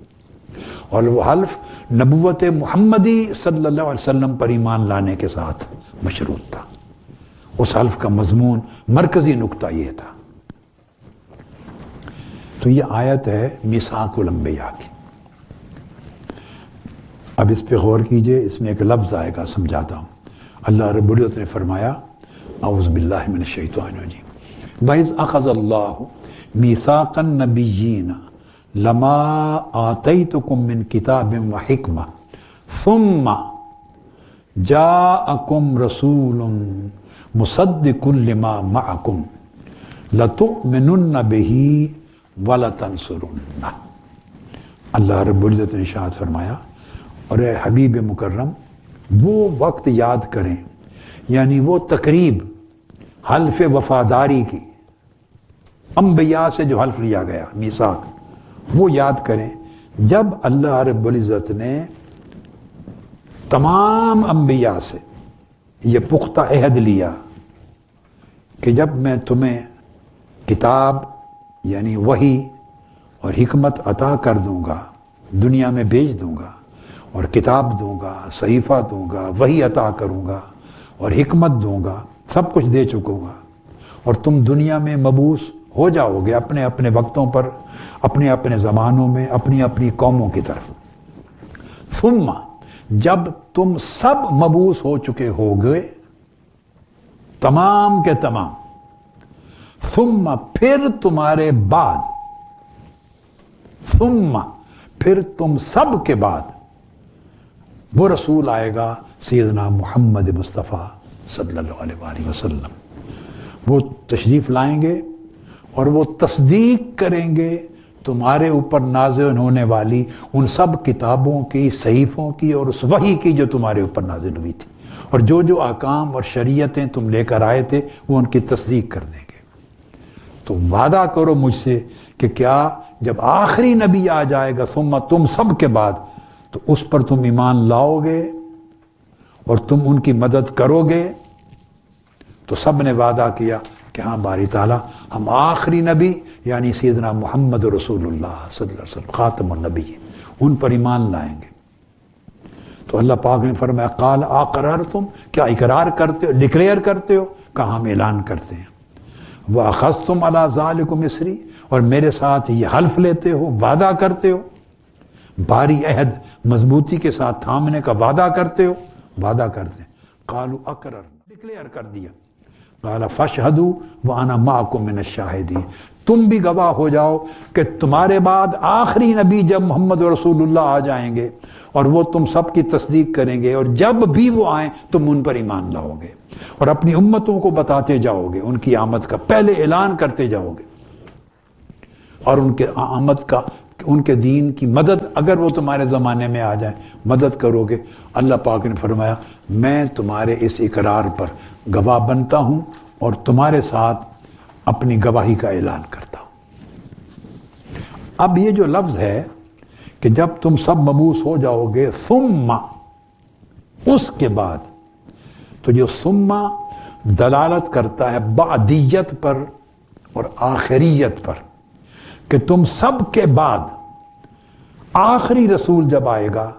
اور وہ حلف نبوت محمدی صلی اللہ علیہ وسلم پر ایمان لانے کے ساتھ مشروط تھا۔ اس حلف کا مضمون، مرکزی نقطہ یہ تھا۔ تو یہ آیت ہے میثاق الانبیاء کی۔ اب اس پہ غور کیجئے، اس میں ایک لفظ آئے گا، سمجھاتا ہوں۔ اللہ رب العزت نے فرمایا، اعوذ باللہ من الشیطان الرجیم، وَإِذْ أَخَذَ اللَّهُ مِيثَاقَ النَّبِيِّينَ لَمَا آتَيْتُكُم مِّن كِتَابٍ وَحِكْمَةٍ ثُمَّ جَاءَكُمْ رَسُولٌ مُصَدِّقٌ لِمَا مَعَكُمْ لَتُؤْمِنُنَّ بِهِ وَلَتَنْصُرُنَّهُ۔ اللہ رب العزت نے ارشاد فرمایا، اور اے حبیب مکرم وہ وقت یاد کریں، یعنی وہ تقریب حلف وفاداری کی، انبیاء سے جو حلف لیا گیا میثاق، وہ یاد کریں جب اللہ رب العزت نے تمام انبیاء سے یہ پختہ عہد لیا کہ جب میں تمہیں کتاب یعنی وحی اور حکمت عطا کر دوں گا، دنیا میں بھیج دوں گا، اور کتاب دوں گا، صحیفہ دوں گا، وحی عطا کروں گا اور حکمت دوں گا، سب کچھ دے چکوں گا، اور تم دنیا میں مبعوث ہو جاؤ گے اپنے اپنے وقتوں پر، اپنے اپنے زمانوں میں، اپنی اپنی قوموں کی طرف۔ ثم جب تم سب مبعوث ہو چکے ہوگے، تمام کے تمام، ثم پھر تمہارے بعد، ثم پھر تم سب کے بعد وہ رسول آئے گا سیدنا محمد مصطفیٰ صلی اللہ علیہ وآلہ وسلم۔ وہ تشریف لائیں گے اور وہ تصدیق کریں گے تمہارے اوپر نازل ہونے والی ان سب کتابوں کی، صحیفوں کی اور اس وحی کی جو تمہارے اوپر نازل ہوئی تھی، اور جو جو احکام اور شریعتیں تم لے کر آئے تھے وہ ان کی تصدیق کر دیں گے۔ تو وعدہ کرو مجھ سے کہ کیا جب آخری نبی آ جائے گا ثم تم سب کے بعد، تو اس پر تم ایمان لاؤ گے اور تم ان کی مدد کرو گے؟ تو سب نے وعدہ کیا کہ ہاں باری تعالیٰ، ہم آخری نبی یعنی سیدنا محمد رسول اللہ صلی اللہ علیہ وسلم خاتم النبی، ان پر ایمان لائیں گے۔ تو اللہ پاک نے فرمایا، قال اقررتم، کیا اقرار کرتے ہو، ڈکلیئر کرتے ہو؟ کہا ہم اعلان کرتے ہیں۔ وَأَخَذْتُمْ عَلَىٰ ذَلِكُمْ إِصْرِي، اور میرے ساتھ یہ حلف لیتے ہو، وعدہ کرتے ہو، باری عہد مضبوطی کے ساتھ تھامنے کا وعدہ کرتے ہو؟ وعدہ کرتے ہیں۔ قالوا اقررنا، ڈکلیئر کر دیا۔ قال فاشهدوا وانا معكم من الشاهدين، تم بھی گواہ ہو جاؤ کہ تمہارے بعد آخری نبی جب محمد رسول اللہ آ جائیں گے اور وہ تم سب کی تصدیق کریں گے، اور جب بھی وہ آئیں تم ان پر ایمان لاؤ گے اور اپنی امتوں کو بتاتے جاؤ گے، ان کی آمد کا پہلے اعلان کرتے جاؤ گے، اور ان کے آمد کا، ان کے دین کی مدد اگر وہ تمہارے زمانے میں آ جائیں مدد کرو گے۔ اللہ پاک نے فرمایا میں تمہارے اس اقرار پر گواہ بنتا ہوں اور تمہارے ساتھ اپنی گواہی کا اعلان کرتا ہوں۔ اب یہ جو لفظ ہے کہ جب تم سب مبعوث ہو جاؤ گے، ثم، اس کے بعد، تو جو ثم دلالت کرتا ہے بعدیت پر اور آخریت پر، کہ تم سب کے بعد آخری رسول جب آئے گا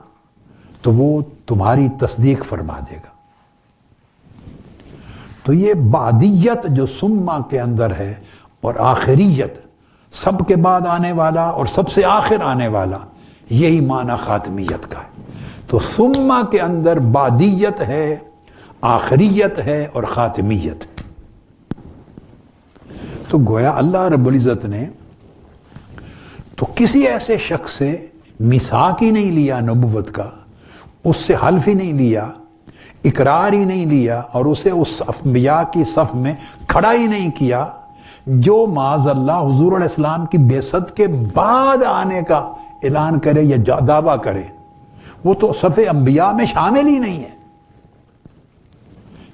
تو وہ تمہاری تصدیق فرما دے گا۔ تو یہ بعدیت جو ثم کے اندر ہے اور آخریت، سب کے بعد آنے والا اور سب سے آخر آنے والا، یہی معنی خاتمیت کا ہے۔ تو ثم کے اندر بعدیت ہے، آخریت ہے اور خاتمیت ہے۔ تو گویا اللہ رب العزت نے تو کسی ایسے شخص سے میثاق ہی نہیں لیا نبوت کا، اس سے حلف ہی نہیں لیا، اقرار ہی نہیں لیا، اور اسے اس انبیاء کی صف میں کھڑا ہی نہیں کیا جو معاذ اللہ حضور علیہ السلام کی بعثت کے بعد آنے کا اعلان کرے یا دعویٰ کرے۔ وہ تو صف انبیاء میں شامل ہی نہیں ہے،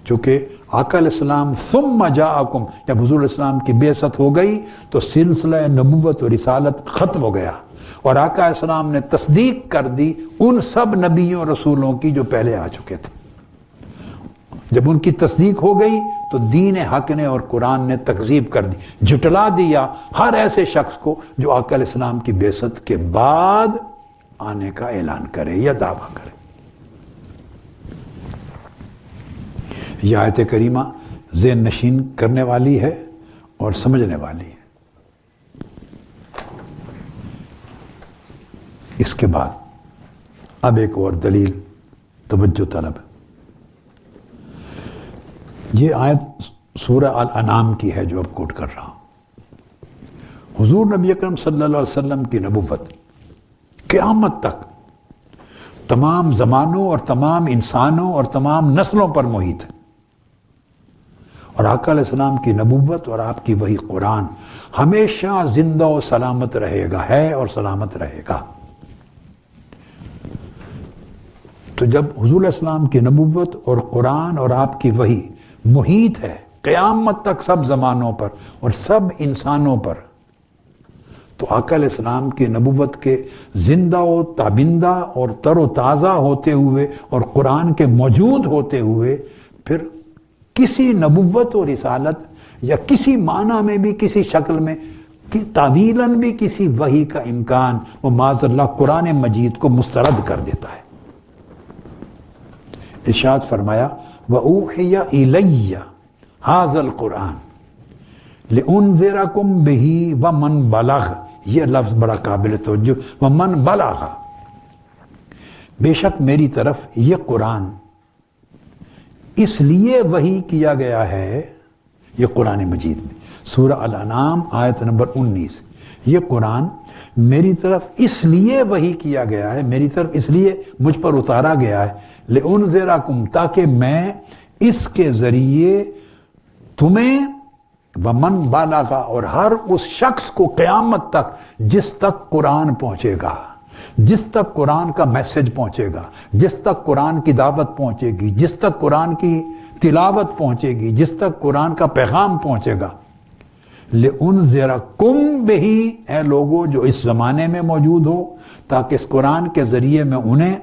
چونکہ آقا علیہ السلام ثم جاءکم، جب حضور علیہ السلام کی بعثت ہو گئی تو سلسلہ نبوت و رسالت ختم ہو گیا، اور آقا علیہ السلام نے تصدیق کر دی ان سب نبیوں رسولوں کی جو پہلے آ چکے تھے۔ جب ان کی تصدیق ہو گئی تو دین حق نے اور قرآن نے تکذیب کر دی، جھٹلا دیا ہر ایسے شخص کو جو آقا علیہ السلام کی بعثت کے بعد آنے کا اعلان کرے یا دعویٰ کرے۔ یہ آیت کریمہ ذہن نشین کرنے والی ہے اور سمجھنے والی ہے۔ اس کے بعد اب ایک اور دلیل توجہ طلب ہے۔ یہ آیت سورہ الانعام کی ہے جو اب کوٹ کر رہا ہوں۔ حضور نبی اکرم صلی اللہ علیہ وسلم کی نبوت قیامت تک تمام زمانوں اور تمام انسانوں اور تمام نسلوں پر محیط ہے، اور آقا علیہ السلام کی نبوت اور آپ کی وہی قرآن ہمیشہ زندہ و سلامت رہے گا، ہے اور سلامت رہے گا۔ تو جب حضور علیہ السلام کی نبوت اور قرآن اور آپ کی وحی محیط ہے قیامت تک سب زمانوں پر اور سب انسانوں پر، تو آقا علیہ السلام کی نبوت کے زندہ و تابندہ اور تر و تازہ ہوتے ہوئے اور قرآن کے موجود ہوتے ہوئے پھر کسی نبوت و رسالت یا کسی معنی میں بھی کسی شکل میں تعویلاً بھی کسی وحی کا امکان وہ معاذ اللہ قرآن مجید کو مسترد کر دیتا ہے۔ ارشاد فرمایا وَأُوحِيَ إِلَيَّ هَذَا الْقُرْآنِ لِأُنذِرَكُمْ بِهِ وَمَنْ بَلَغَ، یہ لفظ بڑا قابل توجہ، وَمَنْ بَلَغَ، بے شک میری طرف یہ قرآن اس لیے وحی کیا گیا ہے، یہ قرآن مجید میں سورہ الانعام آیت نمبر 19، یہ قرآن میری طرف اس لیے وحی کیا گیا ہے، میری طرف اس لیے مجھ پر اتارا گیا ہے، لِأُنذِرَكُمْ، تاکہ میں اس کے ذریعے تمہیں ومن بالغ، اور ہر اس شخص کو قیامت تک جس تک قرآن پہنچے گا، جس تک قرآن کا میسج پہنچے گا، جس تک قرآن کی دعوت پہنچے گی، جس تک قرآن کی تلاوت پہنچے گی، جس تک قرآن کا پیغام پہنچے گا، لِأُنذِرَكُمْ بِهِ، اے لوگو جو اس زمانے میں موجود ہو، تاکہ اس قرآن کے ذریعے میں انہیں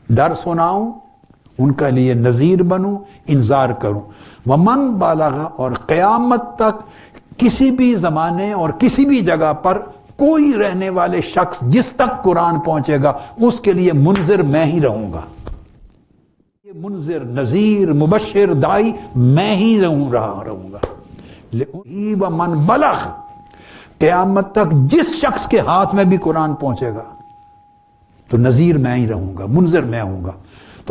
ڈر سناؤں، ان کا لیے نذیر بنوں، انذار کروں، ومن بالغ، اور قیامت تک کسی بھی زمانے اور کسی بھی جگہ پر کوئی رہنے والے شخص جس تک قرآن پہنچے گا اس کے لیے منذر میں ہی رہوں گا، یہ منذر، نذیر، مبشر، دائی میں ہی رہوں گا۔ ومن بلغ، قیامت تک جس شخص کے ہاتھ میں بھی قرآن پہنچے گا تو نذیر میں ہی رہوں گا، منذر میں ہوں گا۔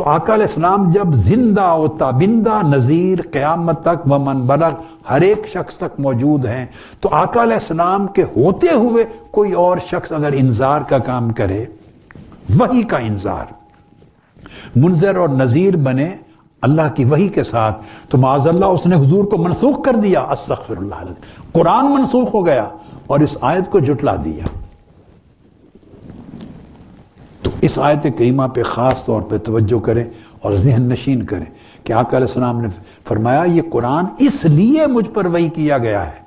تو آقا علیہ السلام جب زندہ و تابندہ نذیر قیامت تک ومن بلغ ہر ایک شخص تک موجود ہیں، تو آقا علیہ السلام کے ہوتے ہوئے کوئی اور شخص اگر انذار کا کام کرے، وحی کا انذار، منذر اور نذیر بنے اللہ کی وحی کے ساتھ، تو معاذ اللہ اس نے حضور کو منسوخ کر دیا، استغفر اللہ العظیم، قرآن منسوخ ہو گیا اور اس آیت کو جھٹلا دیا۔ تو اس آیت کریمہ پہ خاص طور پہ توجہ کریں اور ذہن نشین کریں کہ آقا علیہ السلام نے فرمایا یہ قرآن اس لیے مجھ پر وحی کیا گیا ہے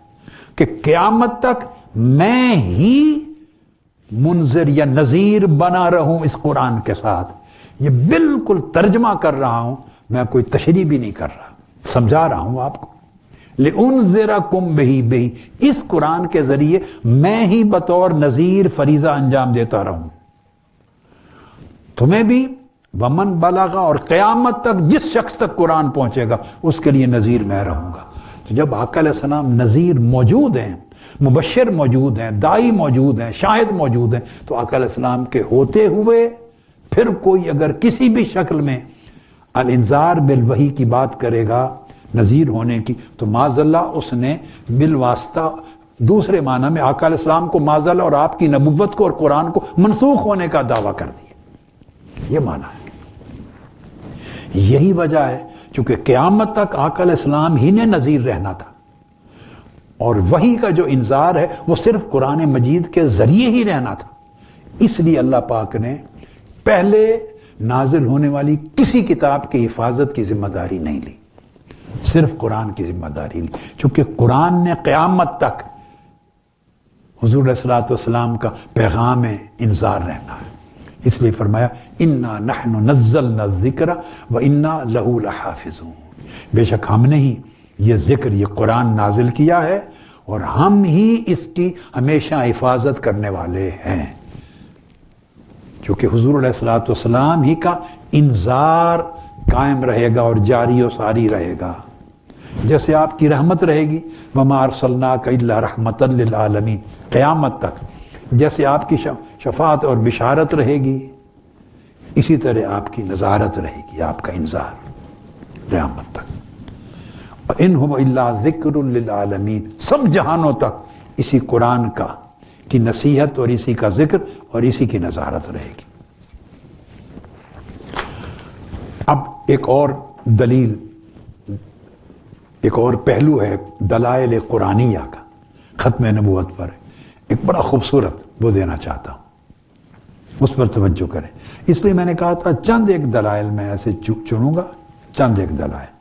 کہ قیامت تک میں ہی منذر یا نذیر بنا رہوں اس قرآن کے ساتھ۔ یہ بالکل ترجمہ کر رہا ہوں، میں کوئی تشریح بھی نہیں کر رہا، سمجھا رہا ہوں آپ کو۔ لِأُنذِرَكُمْ بِهِ بِهِ، اس قرآن کے ذریعے میں ہی بطور نذیر فریضہ انجام دیتا رہوں، تمہیں بھی ومن بلغ، اور قیامت تک جس شخص تک قرآن پہنچے گا اس کے لیے نذیر میں رہوں گا۔ تو جب آقا علیہ السلام نذیر موجود ہیں، مبشر موجود ہیں، دائی موجود ہیں، شاہد موجود ہیں، تو آقا علیہ السلام کے ہوتے ہوئے پھر کوئی اگر کسی بھی شکل میں الانذار بالوحی کی بات کرے گا، نذیر ہونے کی، تو معاذ اللہ اس نے بالواسطہ دوسرے معنی میں آقا علیہ السلام کو معاذ اللہ اور آپ کی نبوت کو اور قرآن کو منسوخ ہونے کا دعویٰ کر دیا۔ یہ معنی ہے۔ یہی وجہ ہے چونکہ قیامت تک آقا علیہ السلام ہی نے نذیر رہنا تھا، اور وحی کا جو انذار ہے وہ صرف قرآن مجید کے ذریعے ہی رہنا تھا، اس لیے اللہ پاک نے پہلے نازل ہونے والی کسی کتاب کی حفاظت کی ذمہ داری نہیں لی، صرف قرآن کی ذمہ داری لی، چونکہ قرآن نے قیامت تک حضور علیہ السلام کا پیغام انذار رہنا ہے، اس لیے فرمایا اِنَّا نَحْنُ نَزَّلْنَا الذِّكْرَ وَإِنَّا لَهُ لَحَافِظُونَ، بے شک ہم نے ہی یہ ذکر، یہ قرآن نازل کیا ہے اور ہم ہی اس کی ہمیشہ حفاظت کرنے والے ہیں، چونکہ حضور علیہ السلام ہی کا انذار قائم رہے گا اور جاری و ساری رہے گا، جیسے آپ کی رحمت رہے گی وَمَا أَرْسَلْنَاكَ إِلَّا رَحْمَةً لِلْعَالَمِينَ قیامت تک، جیسے آپ کی شفاعت اور بشارت رہے گی، اسی طرح آپ کی نظارت رہے گی، آپ کا انذار قیامت تک۔ وَإِنْ هُوَ إِلَّا ذِكْرٌ لِلْعَالَمِينَ، سب جہانوں تک اسی قرآن کی نصیحت اور اسی کا ذکر اور اسی کی نظارت رہے گی۔ اب ایک اور دلیل، ایک اور پہلو ہے دلائل قرآنیہ کا ختم نبوت پر، ایک بڑا خوبصورت وہ دینا چاہتا ہوں، اس پر توجہ کریں۔ اس لیے میں نے کہا تھا چند ایک دلائل میں ایسے چنوں گا، چند ایک دلائل،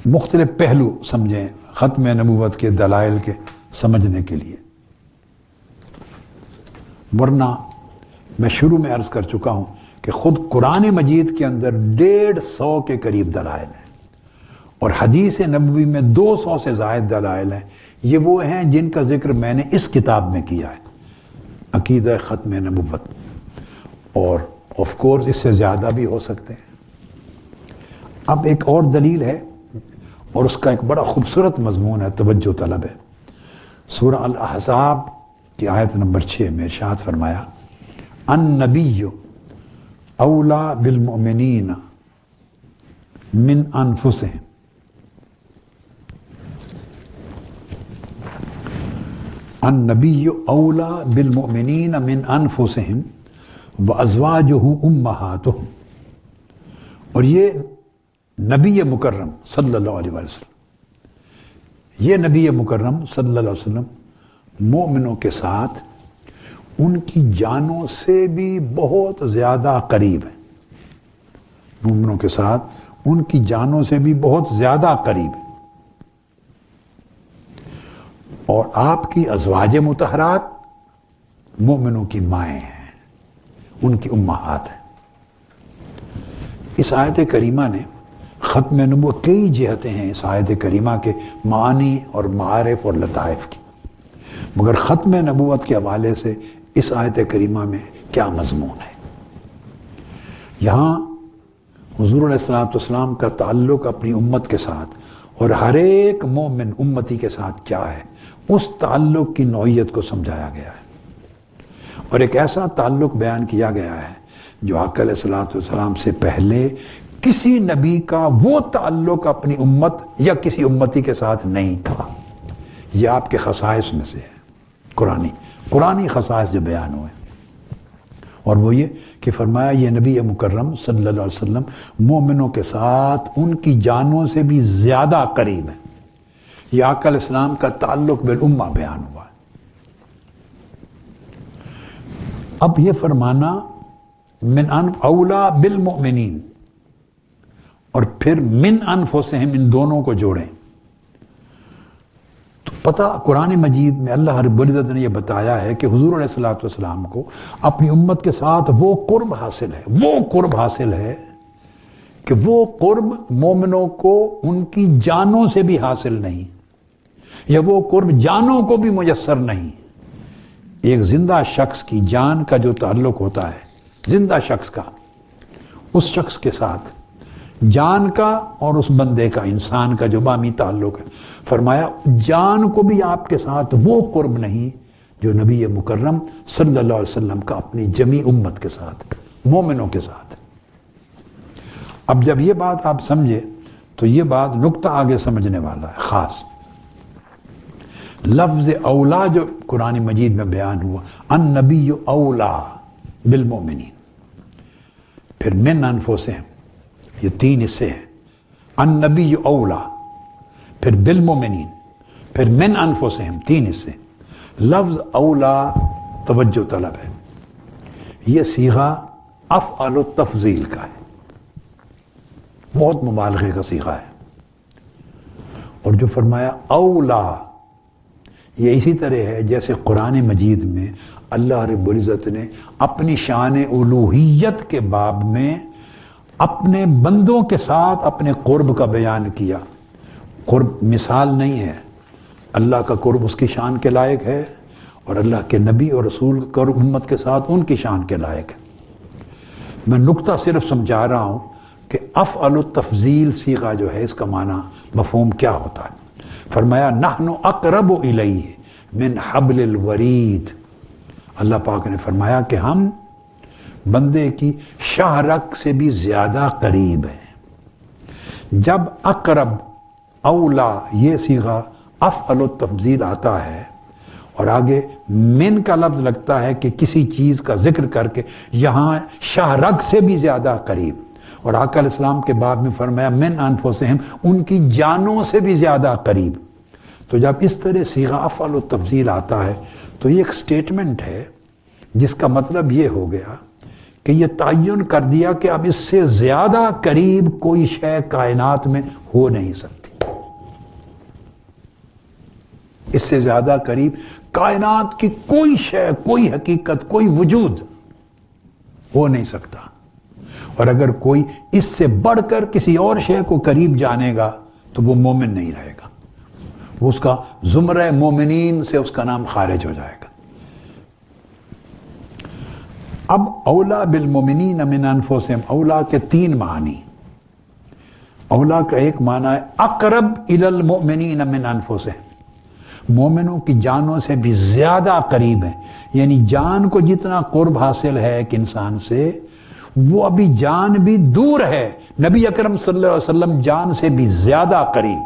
مختلف پہلو سمجھیں ختم نبوت کے دلائل کے سمجھنے کے لیے، ورنہ میں شروع میں عرض کر چکا ہوں کہ خود قرآن مجید کے اندر 150 کے قریب دلائل ہیں، اور حدیث نبوی میں 200 سے زائد دلائل ہیں۔ یہ وہ ہیں جن کا ذکر میں نے اس کتاب میں کیا ہے، عقیدہ ختم نبوت، اور آف کورس اس سے زیادہ بھی ہو سکتے ہیں۔ اب ایک اور دلیل ہے اور اس کا ایک بڑا خوبصورت مضمون ہے، توجہ طلب ہے۔ سورہ الاحزاب کی آیت نمبر 6 میں ارشاد فرمایا النبی اولا بالمؤمنین من انفسہم، النبی اولا بالمؤمنین من انفسہم وازواجہ امہاتہم، اور یہ نبی مکرم صلی اللہ علیہ وسلم، یہ نبی مکرم صلی اللہ علیہ وسلم مومنوں کے ساتھ ان کی جانوں سے بھی بہت زیادہ قریب ہیں، مومنوں کے ساتھ ان کی جانوں سے بھی بہت زیادہ قریب ہیں، اور آپ کی ازواج مطہرات مومنوں کی مائیں ہیں، ان کی امہات ہیں۔ اس آیت کریمہ نے ختم نبوت، کئی جہتیں ہیں اس آیت کریمہ کے معانی اور معارف اور لطائف کی، مگر ختم نبوت کے حوالے سے اس آیت کریمہ میں کیا مضمون ہے؟ یہاں حضور علیہ السلام کا تعلق اپنی امت کے ساتھ اور ہر ایک مومن امتی کے ساتھ کیا ہے، اس تعلق کی نوعیت کو سمجھایا گیا ہے، اور ایک ایسا تعلق بیان کیا گیا ہے جو آقا علیہ الصلوۃ والسلام سے پہلے کسی نبی کا وہ تعلق اپنی امت یا کسی امتی کے ساتھ نہیں تھا. یہ آپ کے خصائص میں سے ہے، قرآنی خصائص جو بیان ہوئے. اور وہ یہ کہ فرمایا یہ نبی مکرم صلی اللہ علیہ وسلم مومنوں کے ساتھ ان کی جانوں سے بھی زیادہ قریب ہیں. یہ آقا علیہ السلام کا تعلق بالامہ بیان ہوا ہے. اب یہ فرمانا من اولا بالمؤمنین اور پھر من انفسہم، ان دونوں کو جوڑیں تو پتہ قرآن مجید میں اللہ رب العزت نے یہ بتایا ہے کہ حضور علیہ الصلوۃ والسلام کو اپنی امت کے ساتھ وہ قرب حاصل ہے کہ وہ قرب مومنوں کو ان کی جانوں سے بھی حاصل نہیں، یا وہ قرب جانوں کو بھی میسر نہیں. ایک زندہ شخص کی جان کا جو تعلق ہوتا ہے، زندہ شخص کا اس شخص کے ساتھ جان کا اور اس بندے کا، انسان کا جو بامی تعلق ہے، فرمایا جان کو بھی آپ کے ساتھ وہ قرب نہیں جو نبی مکرم صلی اللہ علیہ وسلم کا اپنی جمی امت کے ساتھ، مومنوں کے ساتھ. اب جب یہ بات آپ سمجھے تو یہ بات نقطہ آگے سمجھنے والا ہے خاص. لفظ اولا جو قرآن مجید میں بیان ہوا، النبی اولا بالمؤمنین، پھر من انفسہم، یہ تین حصے ہیں. النبی اولا، پھر بالمؤمنین، پھر من انفسہم، تین حصے. لفظ اولا توجہ طلب ہے. یہ صیغہ افعل التفضیل کا ہے، بہت مبالغے کا صیغہ ہے. اور جو فرمایا اولا، یہ اسی طرح ہے جیسے قرآن مجید میں اللہ رب العزت نے اپنی شان الوہیت کے باب میں اپنے بندوں کے ساتھ اپنے قرب کا بیان کیا. قرب مثال نہیں ہے، اللہ کا قرب اس کی شان کے لائق ہے، اور اللہ کے نبی اور رسول کا قرب امت کے ساتھ ان کی شان کے لائق ہے. میں نقطہ صرف سمجھا رہا ہوں کہ افعل التفضیل صیغہ جو ہے اس کا معنی مفہوم کیا ہوتا ہے. فرمایا نحن اقرب الیہ من حبل الورید. اللہ پاک نے فرمایا کہ ہم بندے کی شاہ رگ سے بھی زیادہ قریب ہیں. جب اقرب، اولا یہ صیغہ افعل التفضیل آتا ہے اور آگے من کا لفظ لگتا ہے کہ کسی چیز کا ذکر کر کے یہاں شاہ رگ سے بھی زیادہ قریب، اور آقا علیہ السلام کے باب میں فرمایا من انفسہم، ان کی جانوں سے بھی زیادہ قریب. تو جب اس طرح صیغہ افعل التفضیل آتا ہے تو یہ ایک سٹیٹمنٹ ہے جس کا مطلب یہ ہو گیا کہ یہ تعین کر دیا کہ اب اس سے زیادہ قریب کوئی شے کائنات میں ہو نہیں سکتی. اس سے زیادہ قریب کائنات کی کوئی شے، کوئی حقیقت، کوئی وجود ہو نہیں سکتا. اور اگر کوئی اس سے بڑھ کر کسی اور شے کو قریب جانے گا تو وہ مومن نہیں رہے گا، وہ اس کا زمرہ مومنین سے اس کا نام خارج ہو جائے گا. اب اولا بالمؤمنین من انفسہم، اولا کے تین معنی. اولا کا ایک معنی ہے اقرب الی المؤمنین من انفسہم، مومنوں کی جانوں سے بھی زیادہ قریب ہیں. یعنی جان کو جتنا قرب حاصل ہے ایک انسان سے، وہ ابھی جان بھی دور ہے، نبی اکرم صلی اللہ علیہ وسلم جان سے بھی زیادہ قریب.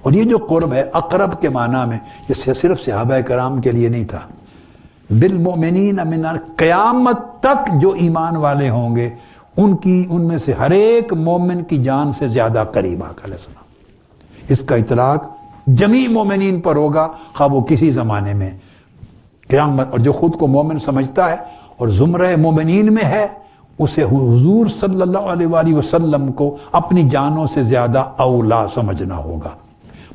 اور یہ جو قرب ہے اقرب کے معنی میں، یہ صرف صحابہ کرام کے لیے نہیں تھا. بالمؤمنین من، قیامت تک جو ایمان والے ہوں گے ان میں سے ہر ایک مومن کی جان سے زیادہ قریب آقا علیہ السلام. اس کا اطلاق جمیع مومنین پر ہوگا، خواہ وہ کسی زمانے میں قیامت. اور جو خود کو مومن سمجھتا ہے اور زمرہ مومنین میں ہے، اسے حضور صلی اللہ علیہ وآلہ وسلم کو اپنی جانوں سے زیادہ اولا سمجھنا ہوگا،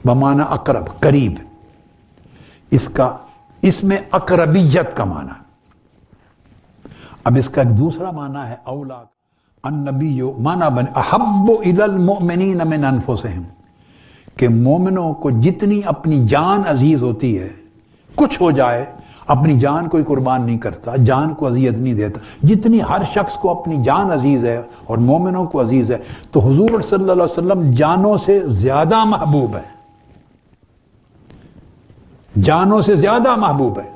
بمعنی اقرب، قریب. اس میں اقربیت کا معنی. اب اس کا ایک دوسرا معنی ہے اولا. النبی معنی بنے احب الی المؤمنین من انفسہم، کہ مومنوں کو جتنی اپنی جان عزیز ہوتی ہے، کچھ ہو جائے اپنی جان کوئی قربان نہیں کرتا، جان کو اذیت نہیں دیتا، جتنی ہر شخص کو اپنی جان عزیز ہے اور مومنوں کو عزیز ہے، تو حضور صلی اللہ علیہ وسلم جانوں سے زیادہ محبوب ہے، جانوں سے زیادہ محبوب ہے.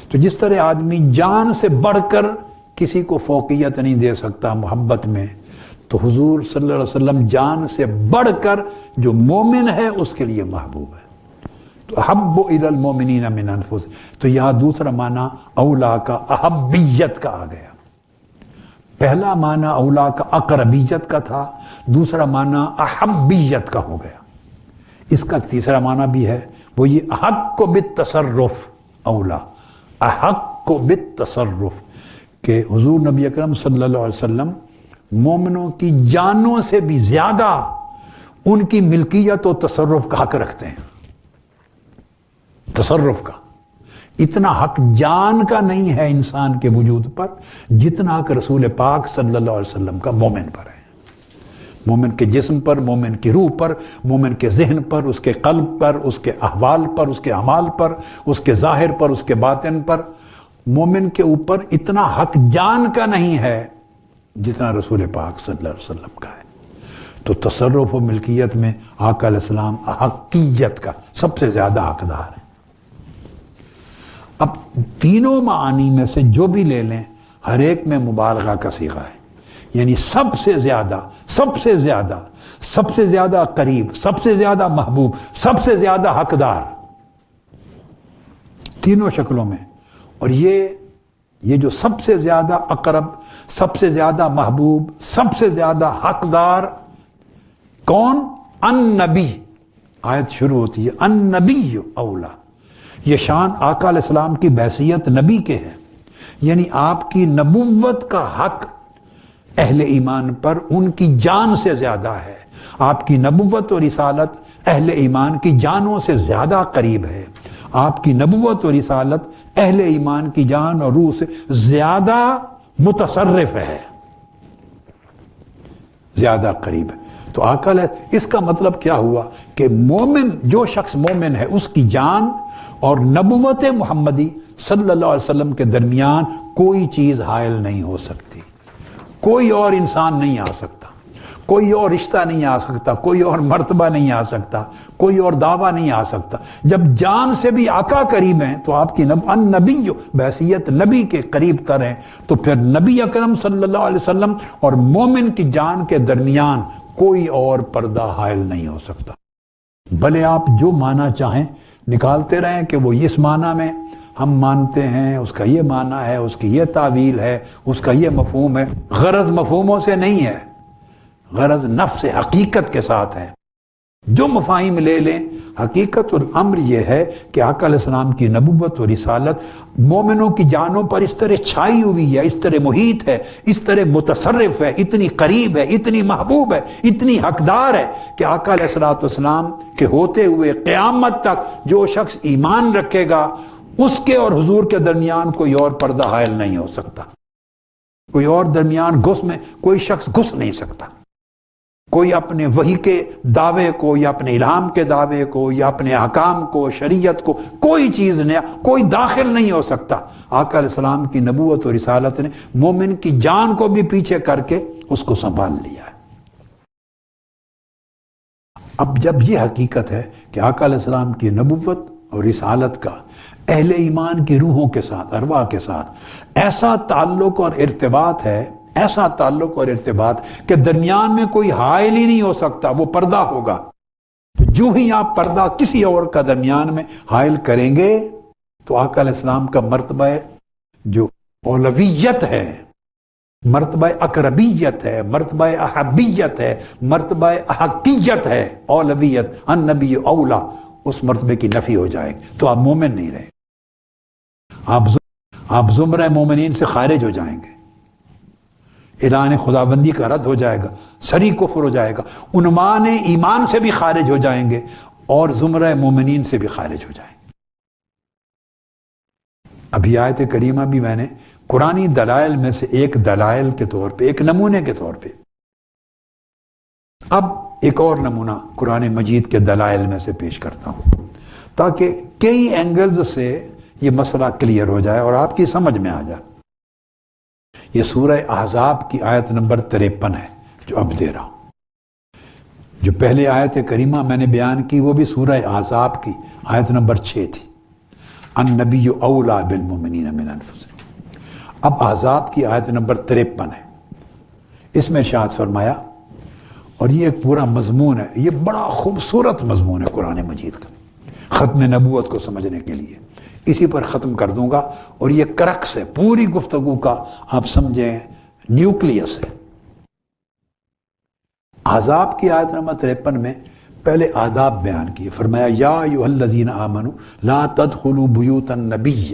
تو جس طرح آدمی جان سے بڑھ کر کسی کو فوقیت نہیں دے سکتا محبت میں، تو حضور صلی اللہ علیہ وسلم جان سے بڑھ کر جو مومن ہے اس کے لیے محبوب ہے۔ تو احب الی المومنین من انفسہم، تو یہاں دوسرا معنی اولا کا احبیت کا آ گیا۔ پہلا معنی اولا کا اقربیت کا تھا، دوسرا معنی احبیت کا ہو گیا۔ اس کا تیسرا معنی بھی ہے، وہ یہ احق بالتصرف، اولا احق بالتصرف، کہ حضور نبی اکرم صلی اللہ علیہ وسلم مومنوں کی جانوں سے بھی زیادہ ان کی ملکیت و تصرف کا حق رکھتے ہیں۔ تصرف کا اتنا حق جان کا نہیں ہے انسان کے وجود پر جتنا حق رسول پاک صلی اللہ علیہ وسلم کا مومن پر ہے۔ مومن کے جسم پر، مومن کی روح پر، مومن کے ذہن پر، اس کے قلب پر، اس کے احوال پر، اس کے اعمال پر، اس کے ظاہر پر، اس کے باطن پر، مومن کے اوپر اتنا حق جان کا نہیں ہے جتنا رسول پاک صلی اللہ علیہ وسلم کا ہے۔ تو تصرف و ملکیت میں آقا علیہ السلام حقیت کا سب سے زیادہ حقدار ہیں۔ اب تینوں معانی میں سے جو بھی لے لیں، ہر ایک میں مبالغہ کا صیغہ ہے، یعنی سب سے زیادہ، سب سے زیادہ، سب سے زیادہ قریب، سب سے زیادہ محبوب، سب سے زیادہ حقدار، تینوں شکلوں میں۔ اور یہ جو سب سے زیادہ اقرب، سب سے زیادہ محبوب، سب سے زیادہ حقدار کون؟ النبی، آیت شروع ہوتی ہے النبی اولا، یہ شان آقا علیہ السلام کی بحیثیت نبی کے ہے، یعنی آپ کی نبوت کا حق اہل ایمان پر ان کی جان سے زیادہ ہے۔ آپ کی نبوت اور رسالت اہل ایمان کی جانوں سے زیادہ قریب ہے۔ آپ کی نبوت اور رسالت اہل ایمان کی جان اور روح سے زیادہ متصرف ہے، زیادہ قریب ہے۔ تو آقا علیہ، اس کا مطلب کیا ہوا کہ مومن، جو شخص مومن ہے، اس کی جان اور نبوت محمدی صلی اللہ علیہ وسلم کے درمیان کوئی چیز حائل نہیں ہو سکتی، کوئی اور انسان نہیں آ سکتا، کوئی اور رشتہ نہیں آ سکتا، کوئی اور مرتبہ نہیں آ سکتا، کوئی اور دعویٰ نہیں آ سکتا۔ جب جان سے بھی آقا قریب ہیں تو آپ کی النبی بحیثیت نبی کے قریب تر ہیں، تو پھر نبی اکرم صلی اللہ علیہ وسلم اور مومن کی جان کے درمیان کوئی اور پردہ حائل نہیں ہو سکتا۔ بھلے آپ جو معنی چاہیں نکالتے رہیں کہ وہ اس معنی میں ہم مانتے ہیں، اس کا یہ معنی ہے، اس کی یہ تعویل ہے، اس کا یہ مفہوم ہے، غرض مفہوموں سے نہیں ہے، غرض نفس حقیقت کے ساتھ ہے۔ جو مفاہیم لے لیں، حقیقت الامر یہ ہے کہ آقا علیہ السلام کی نبوت و رسالت مومنوں کی جانوں پر اس طرح چھائی ہوئی ہے، اس طرح محیط ہے، اس طرح متصرف ہے، اتنی قریب ہے، اتنی محبوب ہے، اتنی حقدار ہے کہ آقا علیہ السلام کے ہوتے ہوئے قیامت تک جو شخص ایمان رکھے گا اس کے اور حضور کے درمیان کوئی اور پردہ حائل نہیں ہو سکتا، کوئی اور درمیان گھس میں کوئی شخص گھس نہیں سکتا، کوئی اپنے وحی کے دعوے کو یا اپنے الہام کے دعوے کو یا اپنے احکام کو، شریعت کو، کوئی چیز نیا، کوئی داخل نہیں ہو سکتا۔ آقا علیہ السلام کی نبوت و رسالت نے مومن کی جان کو بھی پیچھے کر کے اس کو سنبھال لیا ہے۔ اب جب یہ حقیقت ہے کہ آقا علیہ السلام کی نبوت اور رسالت کا اہل ایمان کی روحوں کے ساتھ، ارواح کے ساتھ ایسا تعلق اور ارتباط ہے، ایسا تعلق اور ارتباط کہ درمیان میں کوئی حائل ہی نہیں ہو سکتا، وہ پردہ ہوگا۔ جو ہی آپ پردہ کسی اور کا درمیان میں حائل کریں گے تو آقا علیہ السلام کا مرتبہ جو اولویت ہے، مرتبہ اقربیت ہے، مرتبہ احبیت ہے، مرتبہ حقیت ہے، اولویت، النبی اولا، اس مرتبے کی نفی ہو جائے گی تو آپ مومن نہیں رہے، آپ زمرہ مومنین سے خارج ہو جائیں گے، اعلان خداوندی کا رد ہو جائے گا، صریح کفر ہو جائے گا، عنوان ایمان سے بھی خارج ہو جائیں گے اور زمرہ مومنین سے بھی خارج ہو جائیں گے۔ ابھی آیت کریمہ بھی میں نے قرآنی دلائل میں سے ایک دلائل کے طور پہ، ایک نمونے کے طور پہ، اب ایک اور نمونہ قرآن مجید کے دلائل میں سے پیش کرتا ہوں تاکہ کئی اینگلز سے یہ مسئلہ کلیئر ہو جائے اور آپ کی سمجھ میں آ جائے۔ یہ سورہ احزاب کی آیت نمبر 53 ہے جو اب دے رہا ہوں۔ جو پہلے آیت کریمہ میں نے بیان کی وہ بھی سورہ احزاب کی آیت نمبر 6 تھی، النبی اولا بالمؤمنین من انفسہم۔ اب احزاب کی آیت نمبر 53 ہے، اس میں ارشاد فرمایا، اور یہ ایک پورا مضمون ہے، یہ بڑا خوبصورت مضمون ہے قرآن مجید کا، ختم نبوت کو سمجھنے کے لیے اسی پر ختم کر دوں گا، اور یہ کرکس ہے پوری گفتگو کا، آپ سمجھیں نیوکلیس ہے۔ احزاب کی آیت نمبر 53 میں پہلے آداب بیان کیے، فرمایا یا ایھا الذین آمنوا لا تدخلوا بیوت النبی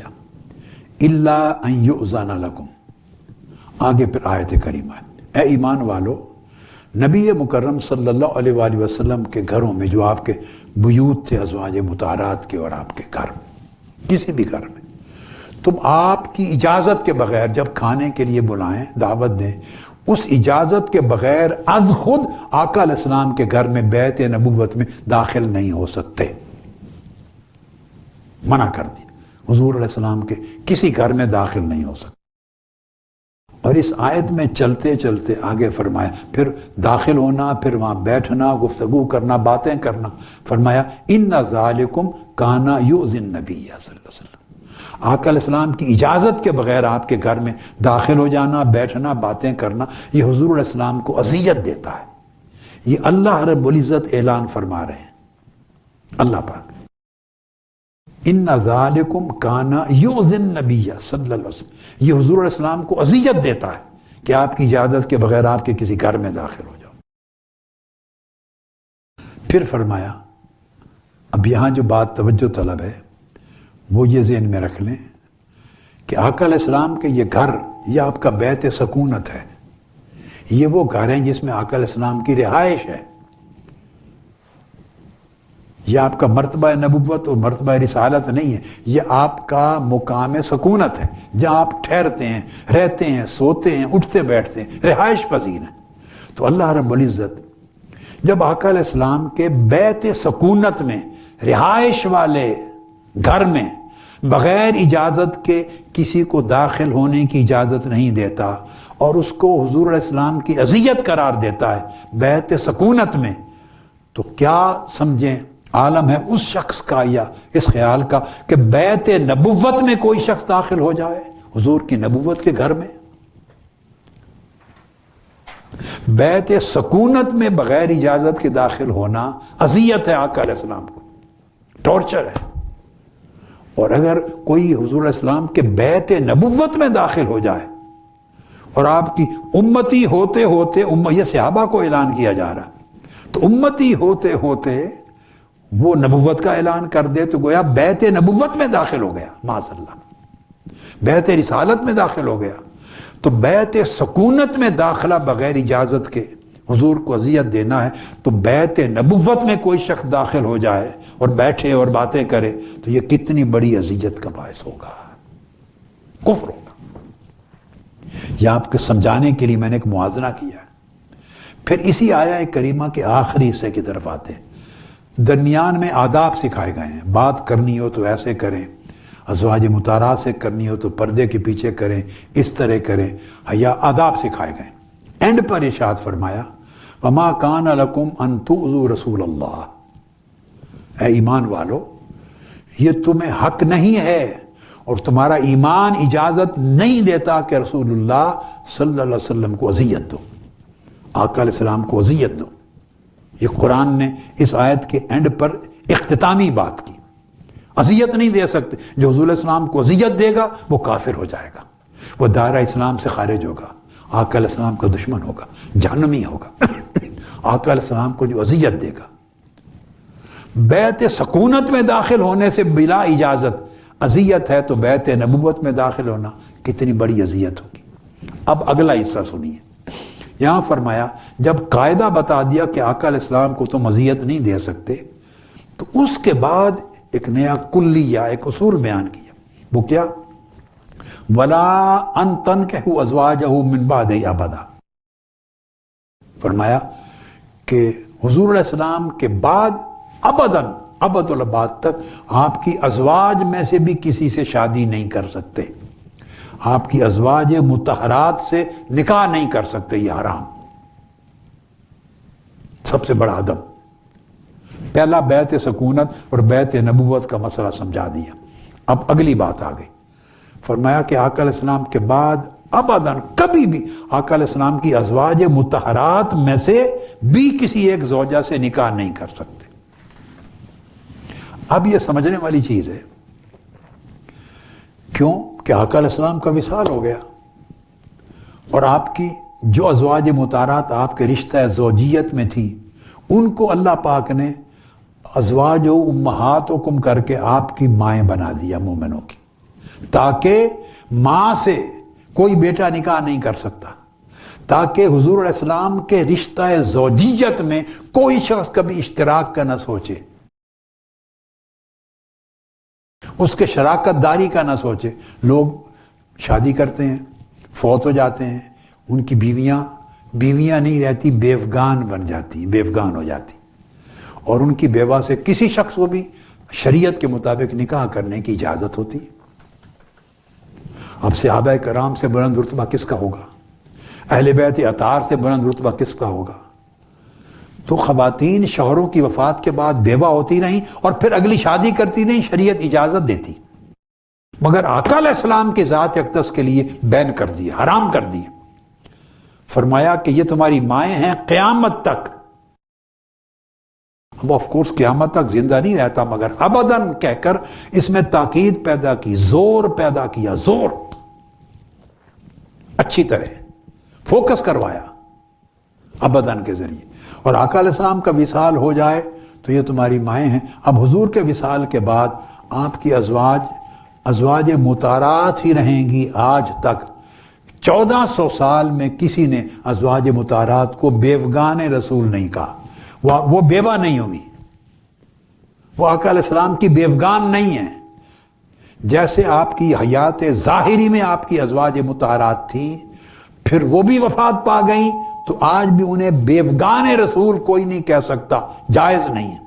الا ان یؤذن لکم، آگے پھر آیت کریمہ ہے، اے ایمان والو نبی مکرم صلی اللہ علیہ وآلہ وسلم کے گھروں میں، جو آپ کے بیوت تھے ازواج مطہرات کے، اور آپ کے گھر میں، کسی بھی گھر میں، تم آپ کی اجازت کے بغیر جب کھانے کے لیے بلائیں، دعوت دیں، اس اجازت کے بغیر از خود آقا علیہ السلام کے گھر میں بیت نبوت میں داخل نہیں ہو سکتے، منع کر دی، حضور علیہ السلام کے کسی گھر میں داخل نہیں ہو سکتے۔ اور اس آیت میں چلتے چلتے آگے فرمایا، پھر داخل ہونا، پھر وہاں بیٹھنا، گفتگو کرنا، باتیں کرنا، فرمایا ان ذالکم کان یؤذی النبی صلی اللہ علیہ وسلم، آقا علیہ السلام کی اجازت کے بغیر آپ کے گھر میں داخل ہو جانا، بیٹھنا، باتیں کرنا، یہ حضور علیہ السلام کو اذیت دیتا ہے۔ یہ اللہ رب العزت اعلان فرما رہے ہیں، اللہ پاک، ان ذالکم کان یؤذی النبی صلی اللہ علیہ وسلم، یہ حضور علیہ السلام کو اذیت دیتا ہے کہ آپ کی اجازت کے بغیر آپ کے کسی گھر میں داخل ہو جاؤ۔ پھر فرمایا، اب یہاں جو بات توجہ طلب ہے وہ یہ ذہن میں رکھ لیں کہ آقا علیہ السلام کے یہ گھر، یہ آپ کا بیت سکونت ہے، یہ وہ گھر ہیں جس میں آقا علیہ السلام کی رہائش ہے، یہ آپ کا مرتبہ نبوت اور مرتبہ رسالت نہیں ہے، یہ آپ کا مقام سکونت ہے، جہاں آپ ٹھہرتے ہیں، رہتے ہیں، سوتے ہیں، اٹھتے بیٹھتے ہیں، رہائش پذیر ہیں۔ تو اللہ رب العزت جب آقا علیہ السلام کے بیت سکونت میں، رہائش والے گھر میں بغیر اجازت کے کسی کو داخل ہونے کی اجازت نہیں دیتا، اور اس کو حضور علیہ السلام کی اذیت قرار دیتا ہے بیت سکونت میں، تو کیا سمجھیں عالم ہے اس شخص کا یا اس خیال کا کہ بیت نبوت میں کوئی شخص داخل ہو جائے، حضور کی نبوت کے گھر میں، بیت سکونت میں بغیر اجازت کے داخل ہونا اذیت ہے آقا علیہ السلام کو، ٹارچر ہے۔ اور اگر کوئی حضور علیہ السلام کے بیت نبوت میں داخل ہو جائے اور آپ کی امتی ہوتے ہوتے، یہ صحابہ کو اعلان کیا جا رہا، تو امتی ہوتے ہوتے وہ نبوت کا اعلان کر دے تو گویا بیت نبوت میں داخل ہو گیا، معاذ اللہ بیت رسالت میں داخل ہو گیا۔ تو بیت سکونت میں داخلہ بغیر اجازت کے حضور کو اذیت دینا ہے، تو بیت نبوت میں کوئی شخص داخل ہو جائے اور بیٹھے اور باتیں کرے تو یہ کتنی بڑی اذیت کا باعث ہوگا، کفر ہوگا۔ یہ آپ کے سمجھانے کے لیے میں نے ایک موازنہ کیا ہے۔ پھر اسی آیہ کریمہ کے آخری حصے کی طرف آتے ہیں، درمیان میں آداب سکھائے گئے ہیں، بات کرنی ہو تو ایسے کریں، ازواج مطہرات سے کرنی ہو تو پردے کے پیچھے کریں، اس طرح کریں، حیا آداب سکھائے گئے۔ اینڈ پر ارشاد فرمایا وما کان لکم ان تؤذوا رسول اللہ، اے ایمان والو یہ تمہیں حق نہیں ہے اور تمہارا ایمان اجازت نہیں دیتا کہ رسول اللہ صلی اللہ علیہ وسلم کو اذیت دو، آقا علیہ السلام کو اذیت دو۔ یہ قرآن نے اس آیت کے اینڈ پر اختتامی بات کی، اذیت نہیں دے سکتے، جو حضور علیہ السلام کو اذیت دے گا وہ کافر ہو جائے گا، وہ دائرہ اسلام سے خارج ہوگا، آقا علیہ السلام کا دشمن ہوگا، جہنمی ہوگا۔ آقا علیہ السلام کو جو اذیت دے گا، بیت سکونت میں داخل ہونے سے بلا اجازت اذیت ہے، تو بیت نبوت میں داخل ہونا کتنی بڑی اذیت ہوگی۔ اب اگلا حصہ سنیے، یہاں فرمایا جب قاعدہ بتا دیا کہ آقا علیہ السلام کو تم اذیت نہیں دے سکتے، تو اس کے بعد ایک نیا کلیہ، ایک اصول بیان کیا، وہ کیا؟ وَلَا أَن تَنْكِحُوا أَزْوَاجَهُ مِن بَعْدِهِ أَبَدًا، فرمایا کہ حضور علیہ السلام کے بعد ابداً، ابد الاباد تک آپ کی ازواج میں سے بھی کسی سے شادی نہیں کر سکتے، آپ کی ازواج مطہرات سے نکاح نہیں کر سکتے، یہ حرام۔ سب سے بڑا ادب، پہلا بیت سکونت اور بیت نبوت کا مسئلہ سمجھا دیا۔ اب اگلی بات آ گئی، فرمایا کہ آقا علیہ السلام کے بعد ابداً کبھی بھی آقا علیہ السلام کی ازواج مطہرات میں سے بھی کسی ایک زوجہ سے نکاح نہیں کر سکتے۔ اب یہ سمجھنے والی چیز ہے، کیوں کہ آقا علیہ السلام کا وصال ہو گیا، اور آپ کی جو ازواج مطہرات آپ کے رشتہ زوجیت میں تھی ان کو اللہ پاک نے ازواج و امہاتکم کر کے آپ کی مائیں بنا دیا مومنوں کی، تاکہ ماں سے کوئی بیٹا نکاح نہیں کر سکتا، تاکہ حضور علیہ السلام کے رشتہ زوجیت میں کوئی شخص کبھی اشتراک کا نہ سوچے، اس کے شراکت داری کا نہ سوچے۔ لوگ شادی کرتے ہیں، فوت ہو جاتے ہیں، ان کی بیویاں نہیں رہتی، بیوگان بن جاتی، بیوگان ہو جاتی، اور ان کی بیوہ سے کسی شخص کو بھی شریعت کے مطابق نکاح کرنے کی اجازت ہوتی ہے۔ اب صحابہ کرام سے بلند رتبہ کس کا ہوگا؟ اہل بیت اطہار سے بلند رتبہ کس کا ہوگا؟ تو خواتین شوہروں کی وفات کے بعد بیوہ ہوتی نہیں اور پھر اگلی شادی کرتی نہیں، شریعت اجازت دیتی، مگر آقا علیہ السلام کی ذات اقدس کے لیے بین کر دیا، حرام کر دیا۔ فرمایا کہ یہ تمہاری مائیں ہیں قیامت تک۔ اب آف کورس قیامت تک زندہ نہیں رہتا، مگر ابداً کہہ کر اس میں تاکید پیدا کی، زور پیدا کیا، زور اچھی طرح فوکس کروایا ابداً کے ذریعے۔ اور آقا علیہ السلام کا وصال ہو جائے تو یہ تمہاری مائیں ہیں۔ اب حضور کے وصال کے بعد آپ کی ازواج مطہرات ہی رہیں گی آج تک۔ 1400 سال میں کسی نے ازواج مطہرات کو بیوگان رسول نہیں کہا، وہ بیوہ نہیں ہوگی، وہ آقا علیہ السلام کی بیوگان نہیں ہیں۔ جیسے آپ کی حیات ظاہری میں آپ کی ازواج مطہرات تھیں، پھر وہ بھی وفات پا گئیں، تو آج بھی انہیں بیوگان رسول کوئی نہیں کہہ سکتا، جائز نہیں ہے۔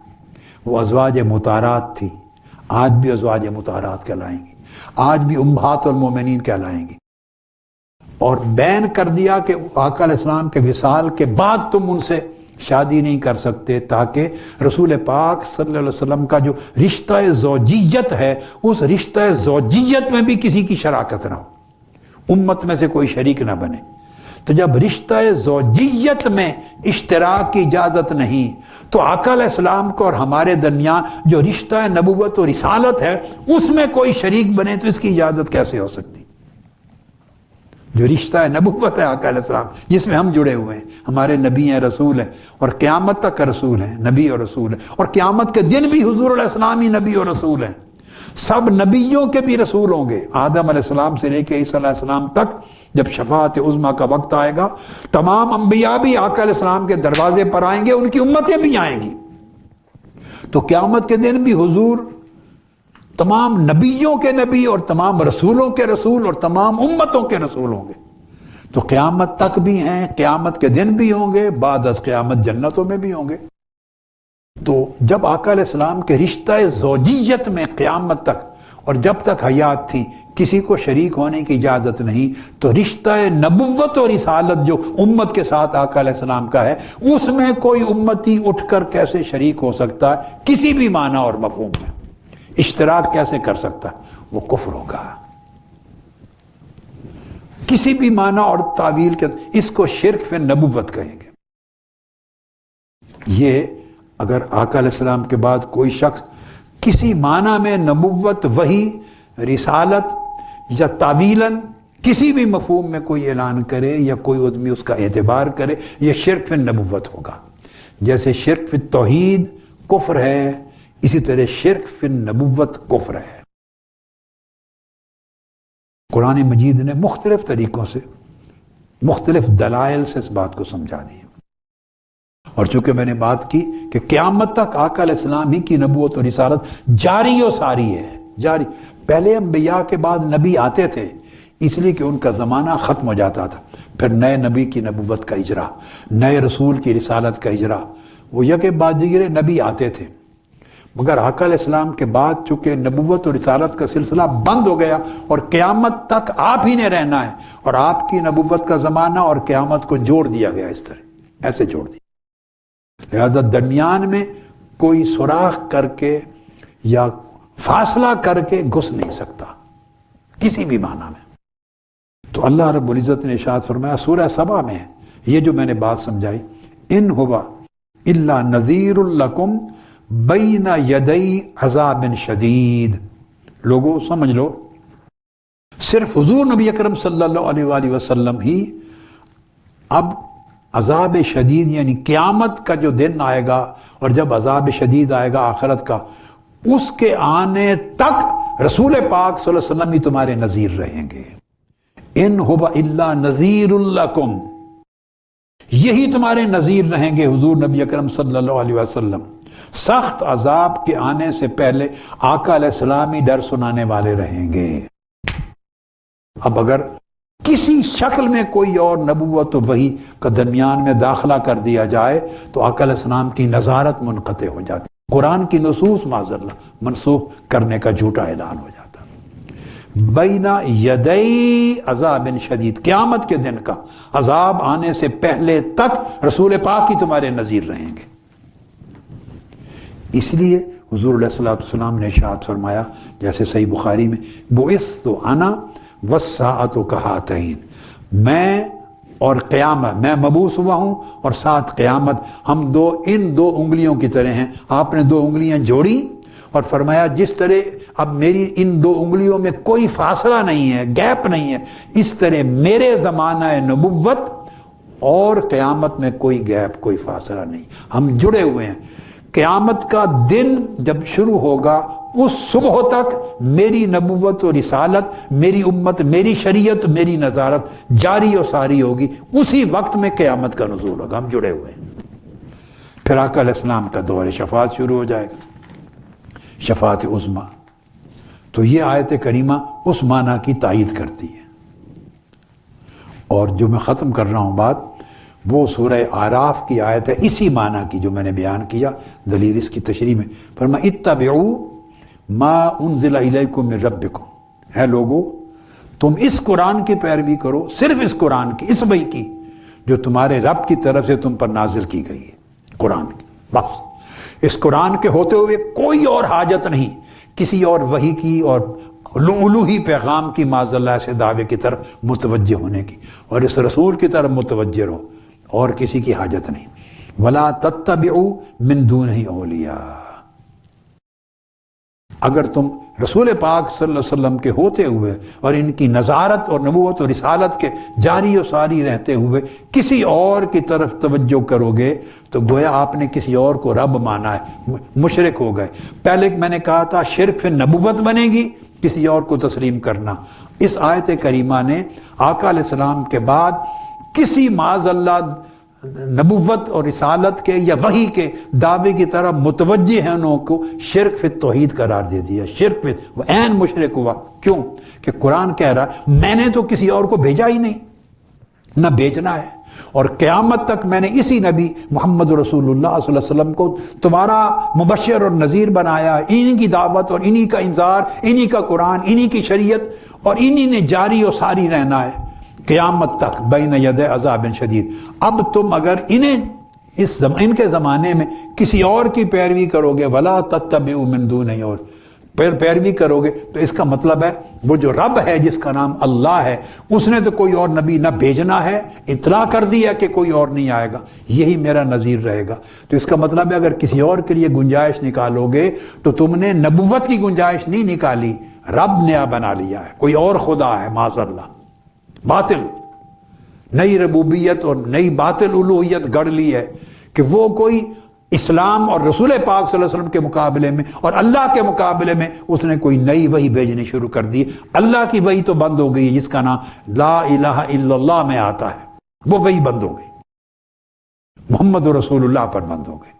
وہ ازواج مطہرات تھی، آج بھی ازواج مطہرات کہلائیں گی، آج بھی امہات المومنین کہلائیں گی۔ اور بین کر دیا کہ آقا علیہ السلام کے وصال کے بعد تم ان سے شادی نہیں کر سکتے، تاکہ رسول پاک صلی اللہ علیہ وسلم کا جو رشتہ زوجیت ہے اس رشتہ زوجیت میں بھی کسی کی شراکت نہ ہو، امت میں سے کوئی شریک نہ بنے۔ تو جب رشتہ زوجیت میں اشتراک کی اجازت نہیں، تو آقا علیہ السلام کو اور ہمارے درمیان جو رشتہ نبوت و رسالت ہے اس میں کوئی شریک بنے تو اس کی اجازت کیسے ہو سکتی؟ جو رشتہ نبوت ہے آقا علیہ السلام جس میں ہم جڑے ہوئے ہیں، ہمارے نبی ہیں، رسول ہیں، اور قیامت تک رسول ہیں، نبی اور رسول ہیں، اور قیامت کے دن بھی حضور علیہ السلام ہی نبی اور رسول ہیں۔ سب نبیوں کے بھی رسول ہوں گے، آدم علیہ السلام سے لے کے عیسیٰ علیہ السلام تک۔ جب شفاعت عظمیٰ کا وقت آئے گا، تمام انبیاء بھی آقا علیہ السلام کے دروازے پر آئیں گے، ان کی امتیں بھی آئیں گی۔ تو قیامت کے دن بھی حضور تمام نبیوں کے نبی اور تمام رسولوں کے رسول اور تمام امتوں کے رسول ہوں گے۔ تو قیامت تک بھی ہیں، قیامت کے دن بھی ہوں گے، بعد از قیامت جنتوں میں بھی ہوں گے۔ تو جب آقا علیہ السلام کے رشتہ زوجیت میں قیامت تک اور جب تک حیات تھی کسی کو شریک ہونے کی اجازت نہیں، تو رشتہ نبوت اور رسالت جو امت کے ساتھ آقا علیہ السلام کا ہے اس میں کوئی امتی اٹھ کر کیسے شریک ہو سکتا ہے؟ کسی بھی معنی اور مفہوم میں اشتراک کیسے کر سکتا ہے؟ وہ کفر ہوگا کسی بھی معنی اور تعویل کے، اس کو شرک فی نبوت کہیں گے۔ یہ اگر آقا علیہ السلام کے بعد کوئی شخص کسی معنی میں نبوت، وحی، رسالت یا تعویلاً کسی بھی مفہوم میں کوئی اعلان کرے یا کوئی آدمی اس کا اعتبار کرے، یہ شرک فی نبوت ہوگا۔ جیسے شرک فی توحید کفر ہے، اسی طرح شرک فی نبوت کفر ہے۔ قرآن مجید نے مختلف طریقوں سے، مختلف دلائل سے اس بات کو سمجھا دیا۔ اور چونکہ میں نے بات کی کہ قیامت تک آقا علیہ السلام ہی کی نبوت اور رسالت جاری و ساری ہے، جاری۔ پہلے انبیاء کے بعد نبی آتے تھے اس لیے کہ ان کا زمانہ ختم ہو جاتا تھا، پھر نئے نبی کی نبوت کا اجرا، نئے رسول کی رسالت کا اجرا، وہ یکے بعد دیگرے نبی آتے تھے۔ مگر آقا علیہ السلام کے بعد چونکہ نبوت اور رسالت کا سلسلہ بند ہو گیا اور قیامت تک آپ ہی نے رہنا ہے، اور آپ کی نبوت کا زمانہ اور قیامت کو جوڑ دیا گیا، اس طرح ایسے جوڑ دیا۔ لہذا درمیان میں کوئی سوراخ کر کے یا فاصلہ کر کے گھس نہیں سکتا، کسی بھی معنی میں۔ تو اللہ رب العزت نے ارشاد فرمایا سورہ سبا میں یہ جو میں نے بات سمجھائی، ان ہوا الا نذیر لکم بین یدی عذاب شدید، لوگوں سمجھ لو صرف حضور نبی اکرم صلی اللہ علیہ وآلہ وسلم ہی اب عذاب شدید یعنی قیامت کا جو دن آئے گا اور جب عذاب شدید آئے گا آخرت کا، اس کے آنے تک رسول پاک صلی اللہ علیہ وسلم ہی تمہارے نذیر رہیں گے۔ ان ہوا الا نذیر لکم، یہی تمہارے نذیر رہیں گے حضور نبی اکرم صلی اللہ علیہ وسلم۔ سخت عذاب کے آنے سے پہلے آقا علیہ السلام ہی ڈر سنانے والے رہیں گے۔ اب اگر کسی شکل میں کوئی اور نبوت و وحی کا درمیان میں داخلہ کر دیا جائے تو آقا علیہ السلام کی نظارت منقطع ہو جاتی، قرآن کی نصوص معاذ اللہ منسوخ کرنے کا جھوٹا اعلان ہو جاتا۔ بین یدی عذاب شدید، قیامت کے دن کا عذاب آنے سے پہلے تک رسول پاک ہی تمہارے نذیر رہیں گے۔ اس لیے حضور علیہ الصلوۃ والسلام نے ارشاد فرمایا جیسے صحیح بخاری میں، بعثت انا والساعۃ کہاتین، میں اور قیامت، میں مبعوث ہوا ہوں اور ساتھ قیامت، ہم ان دو انگلیوں کی طرح ہیں۔ آپ نے دو انگلیاں جوڑی اور فرمایا جس طرح اب میری ان دو انگلیوں میں کوئی فاصلہ نہیں ہے، گیپ نہیں ہے، اس طرح میرے زمانہ نبوت اور قیامت میں کوئی گیپ، کوئی فاصلہ نہیں، ہم جڑے ہوئے ہیں۔ قیامت کا دن جب شروع ہوگا اس صبح تک میری نبوت و رسالت، میری امت، میری شریعت، میری نظارت جاری و ساری ہوگی، اسی وقت میں قیامت کا نزول ہوگا، ہم جڑے ہوئے ہیں۔ پھر آقا علیہ السلام کا دور شفاعت شروع ہو جائے گا، شفاعت عظمیٰ۔ تو یہ آیت کریمہ اس معنی کی تائید کرتی ہے۔ اور جو میں ختم کر رہا ہوں بات، وہ سورہ اعراف کی آیت ہے اسی معنی کی جو میں نے بیان کیا، دلیل اس کی تشریح میں فرمایا اتبعوا ما انزل الیکم من ربکم، ہے لوگو تم اس قرآن کی پیروی کرو، صرف اس قرآن کی، اس وحی کی جو تمہارے رب کی طرف سے تم پر نازل کی گئی ہے، قرآن کی، بس اس قرآن کے ہوتے ہوئے کوئی اور حاجت نہیں کسی اور وحی کی اور الوہی پیغام کی معاذ اللہ سے دعوے کی طرف متوجہ ہونے کی، اور اس رسول کی طرف متوجہ رہو، اور کسی کی حاجت نہیں۔ وَلَا تَتَّبِعُوا مِن دُونِهِ أَوْلِيَاءَ، اگر تم رسول پاک صلی اللہ علیہ وسلم کے ہوتے ہوئے اور ان کی نظارت اور نبوت اور رسالت کے جاری و ساری رہتے ہوئے کسی اور کی طرف توجہ کرو گے تو گویا آپ نے کسی اور کو رب مانا ہے، مشرک ہو گئے۔ پہلے میں نے کہا تھا شرک پھر نبوت بنے گی، کسی اور کو تسلیم کرنا۔ اس آیت کریمہ نے آقا علیہ السلام کے بعد کسی معاذ اللہ نبوت اور رسالت کے یا وحی کے دعوے کی طرف متوجہ ہیں انہوں کو شرک فی توحید قرار دے دیا، شرک فی، وہ عین مشرک ہوا۔ کیوں کہ قرآن کہہ رہا ہے میں نے تو کسی اور کو بھیجا ہی نہیں، نہ بھیجنا ہے، اور قیامت تک میں نے اسی نبی محمد رسول اللہ صلی اللہ علیہ وسلم کو تمہارا مبشر اور نذیر بنایا، انہی کی دعوت اور انہی کا انذار، انہی کا قرآن، انہی کی شریعت، اور انہی نے جاری و ساری رہنا ہے قیامت تک بین ید عذاب شدید۔ اب تم اگر ان کے زمانے میں کسی اور کی پیروی کرو گے، ولا تتبعوا من دونہ، اور پیروی کرو گے تو اس کا مطلب ہے وہ جو رب ہے جس کا نام اللہ ہے، اس نے تو کوئی اور نبی نہ بھیجنا ہے، اطلاع کر دیا کہ کوئی اور نہیں آئے گا، یہی میرا نذیر رہے گا۔ تو اس کا مطلب ہے اگر کسی اور کے لیے گنجائش نکالو گے تو تم نے نبوت کی گنجائش نہیں نکالی، رب نیا بنا لیا ہے، کوئی اور خدا ہے معاذ اللہ، باطل، نئی ربوبیت اور نئی باطل الوہیت گڑھ لی ہے کہ وہ کوئی اسلام اور رسول پاک صلی اللہ علیہ وسلم کے مقابلے میں اور اللہ کے مقابلے میں اس نے کوئی نئی وحی بھیجنی شروع کر دی۔ اللہ کی وحی تو بند ہو گئی جس کا نام لا الہ الا اللہ میں آتا ہے، وہ وحی بند ہو گئی، محمد رسول اللہ پر بند ہو گئی۔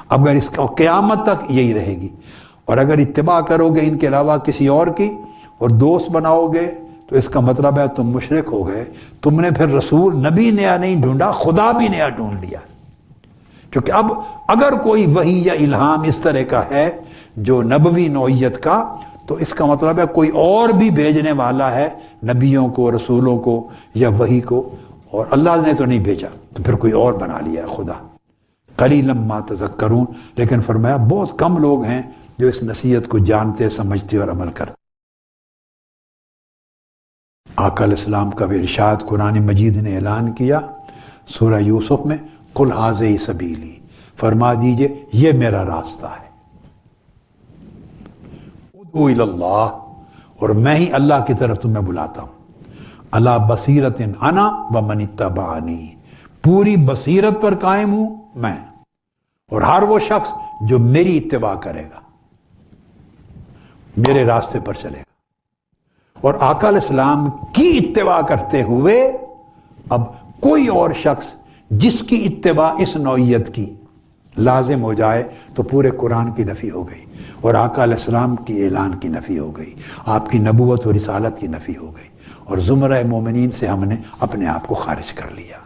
اب اگر اس کا قیامت تک یہی رہے گی، اور اگر اتباع کرو گے ان کے علاوہ کسی اور کی اور دوست بناؤ گے تو اس کا مطلب ہے تم مشرک ہو گئے، تم نے پھر رسول نبی نیا نہیں ڈھونڈا، خدا بھی نیا ڈھونڈ لیا۔ کیونکہ اب اگر کوئی وحی یا الہام اس طرح کا ہے جو نبوی نوعیت کا، تو اس کا مطلب ہے کوئی اور بھی بھیجنے والا ہے نبیوں کو، رسولوں کو یا وحی کو، اور اللہ نے تو نہیں بھیجا، تو پھر کوئی اور بنا لیا ہے خدا۔ قلیلا ما تذکرون، لیکن فرمایا بہت کم لوگ ہیں جو اس نصیحت کو جانتے، سمجھتے اور عمل کرتے۔ آقا علیہ السلام کا بھی ارشاد قرآن مجید نے اعلان کیا سورہ یوسف میں، قل ھذہ سبیلی، فرما دیجئے یہ میرا راستہ ہے، ادعو الی اللہ، اور میں ہی اللہ کی طرف تمہیں بلاتا ہوں، علی بصیرۃ انا ومن اتبعنی، پوری بصیرت پر قائم ہوں میں اور ہر وہ شخص جو میری اتباع کرے گا، میرے راستے پر چلے گا۔ اور آقا علیہ السلام کی اتباع کرتے ہوئے اب کوئی اور شخص جس کی اتباع اس نوعیت کی لازم ہو جائے تو پورے قرآن کی نفی ہو گئی، اور آقا علیہ السلام کی اعلان کی نفی ہو گئی، آپ کی نبوت و رسالت کی نفی ہو گئی، اور زمرہ مومنین سے ہم نے اپنے آپ کو خارج کر لیا۔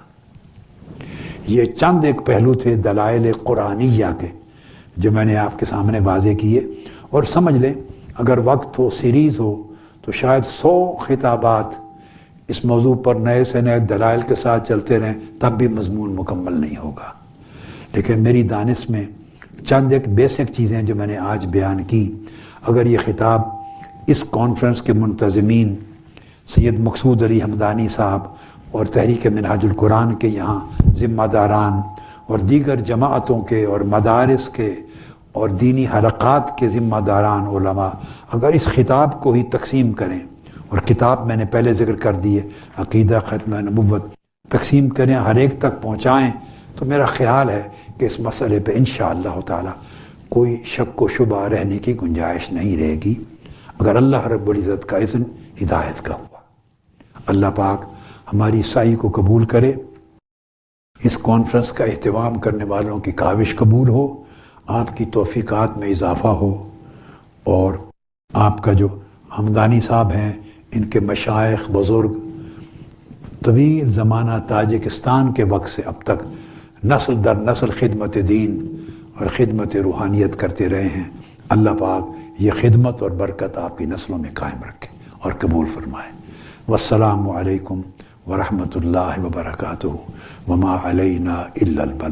یہ چند ایک پہلو تھے دلائل قرآنیہ کے جو میں نے آپ کے سامنے واضح کیے، اور سمجھ لیں اگر وقت ہو، سیریز ہو، تو شاید 100 خطابات اس موضوع پر نئے سے نئے دلائل کے ساتھ چلتے رہیں تب بھی مضمون مکمل نہیں ہوگا، لیکن میری دانش میں چند ایک بیسک چیزیں جو میں نے آج بیان کی، اگر یہ خطاب اس کانفرنس کے منتظمین سید مقصود علی حمدانی صاحب اور تحریک منہاج القرآن کے یہاں ذمہ داران اور دیگر جماعتوں کے اور مدارس کے اور دینی حلقات کے ذمہ داران علماء اگر اس خطاب کو ہی تقسیم کریں، اور کتاب میں نے پہلے ذکر کر دی ہے عقیدہ ختم نبوت، تقسیم کریں، ہر ایک تک پہنچائیں، تو میرا خیال ہے کہ اس مسئلے پہ انشاءاللہ تعالی کوئی شک و شبہ رہنے کی گنجائش نہیں رہے گی، اگر اللہ رب العزت کا اذن ہدایت کا ہوا۔ اللہ پاک ہماری سعی کو قبول کرے، اس کانفرنس کا اہتمام کرنے والوں کی کاوش قبول ہو، آپ کی توفیقات میں اضافہ ہو، اور آپ کا جو حمدانی صاحب ہیں، ان کے مشائخ بزرگ طویل زمانہ تاجکستان کے وقت سے اب تک نسل در نسل خدمت دین اور خدمت روحانیت کرتے رہے ہیں، اللہ پاک یہ خدمت اور برکت آپ کی نسلوں میں قائم رکھے اور قبول فرمائے۔ والسلام علیکم ورحمۃ اللہ وبرکاتہ، وما علینا الا البلاغ۔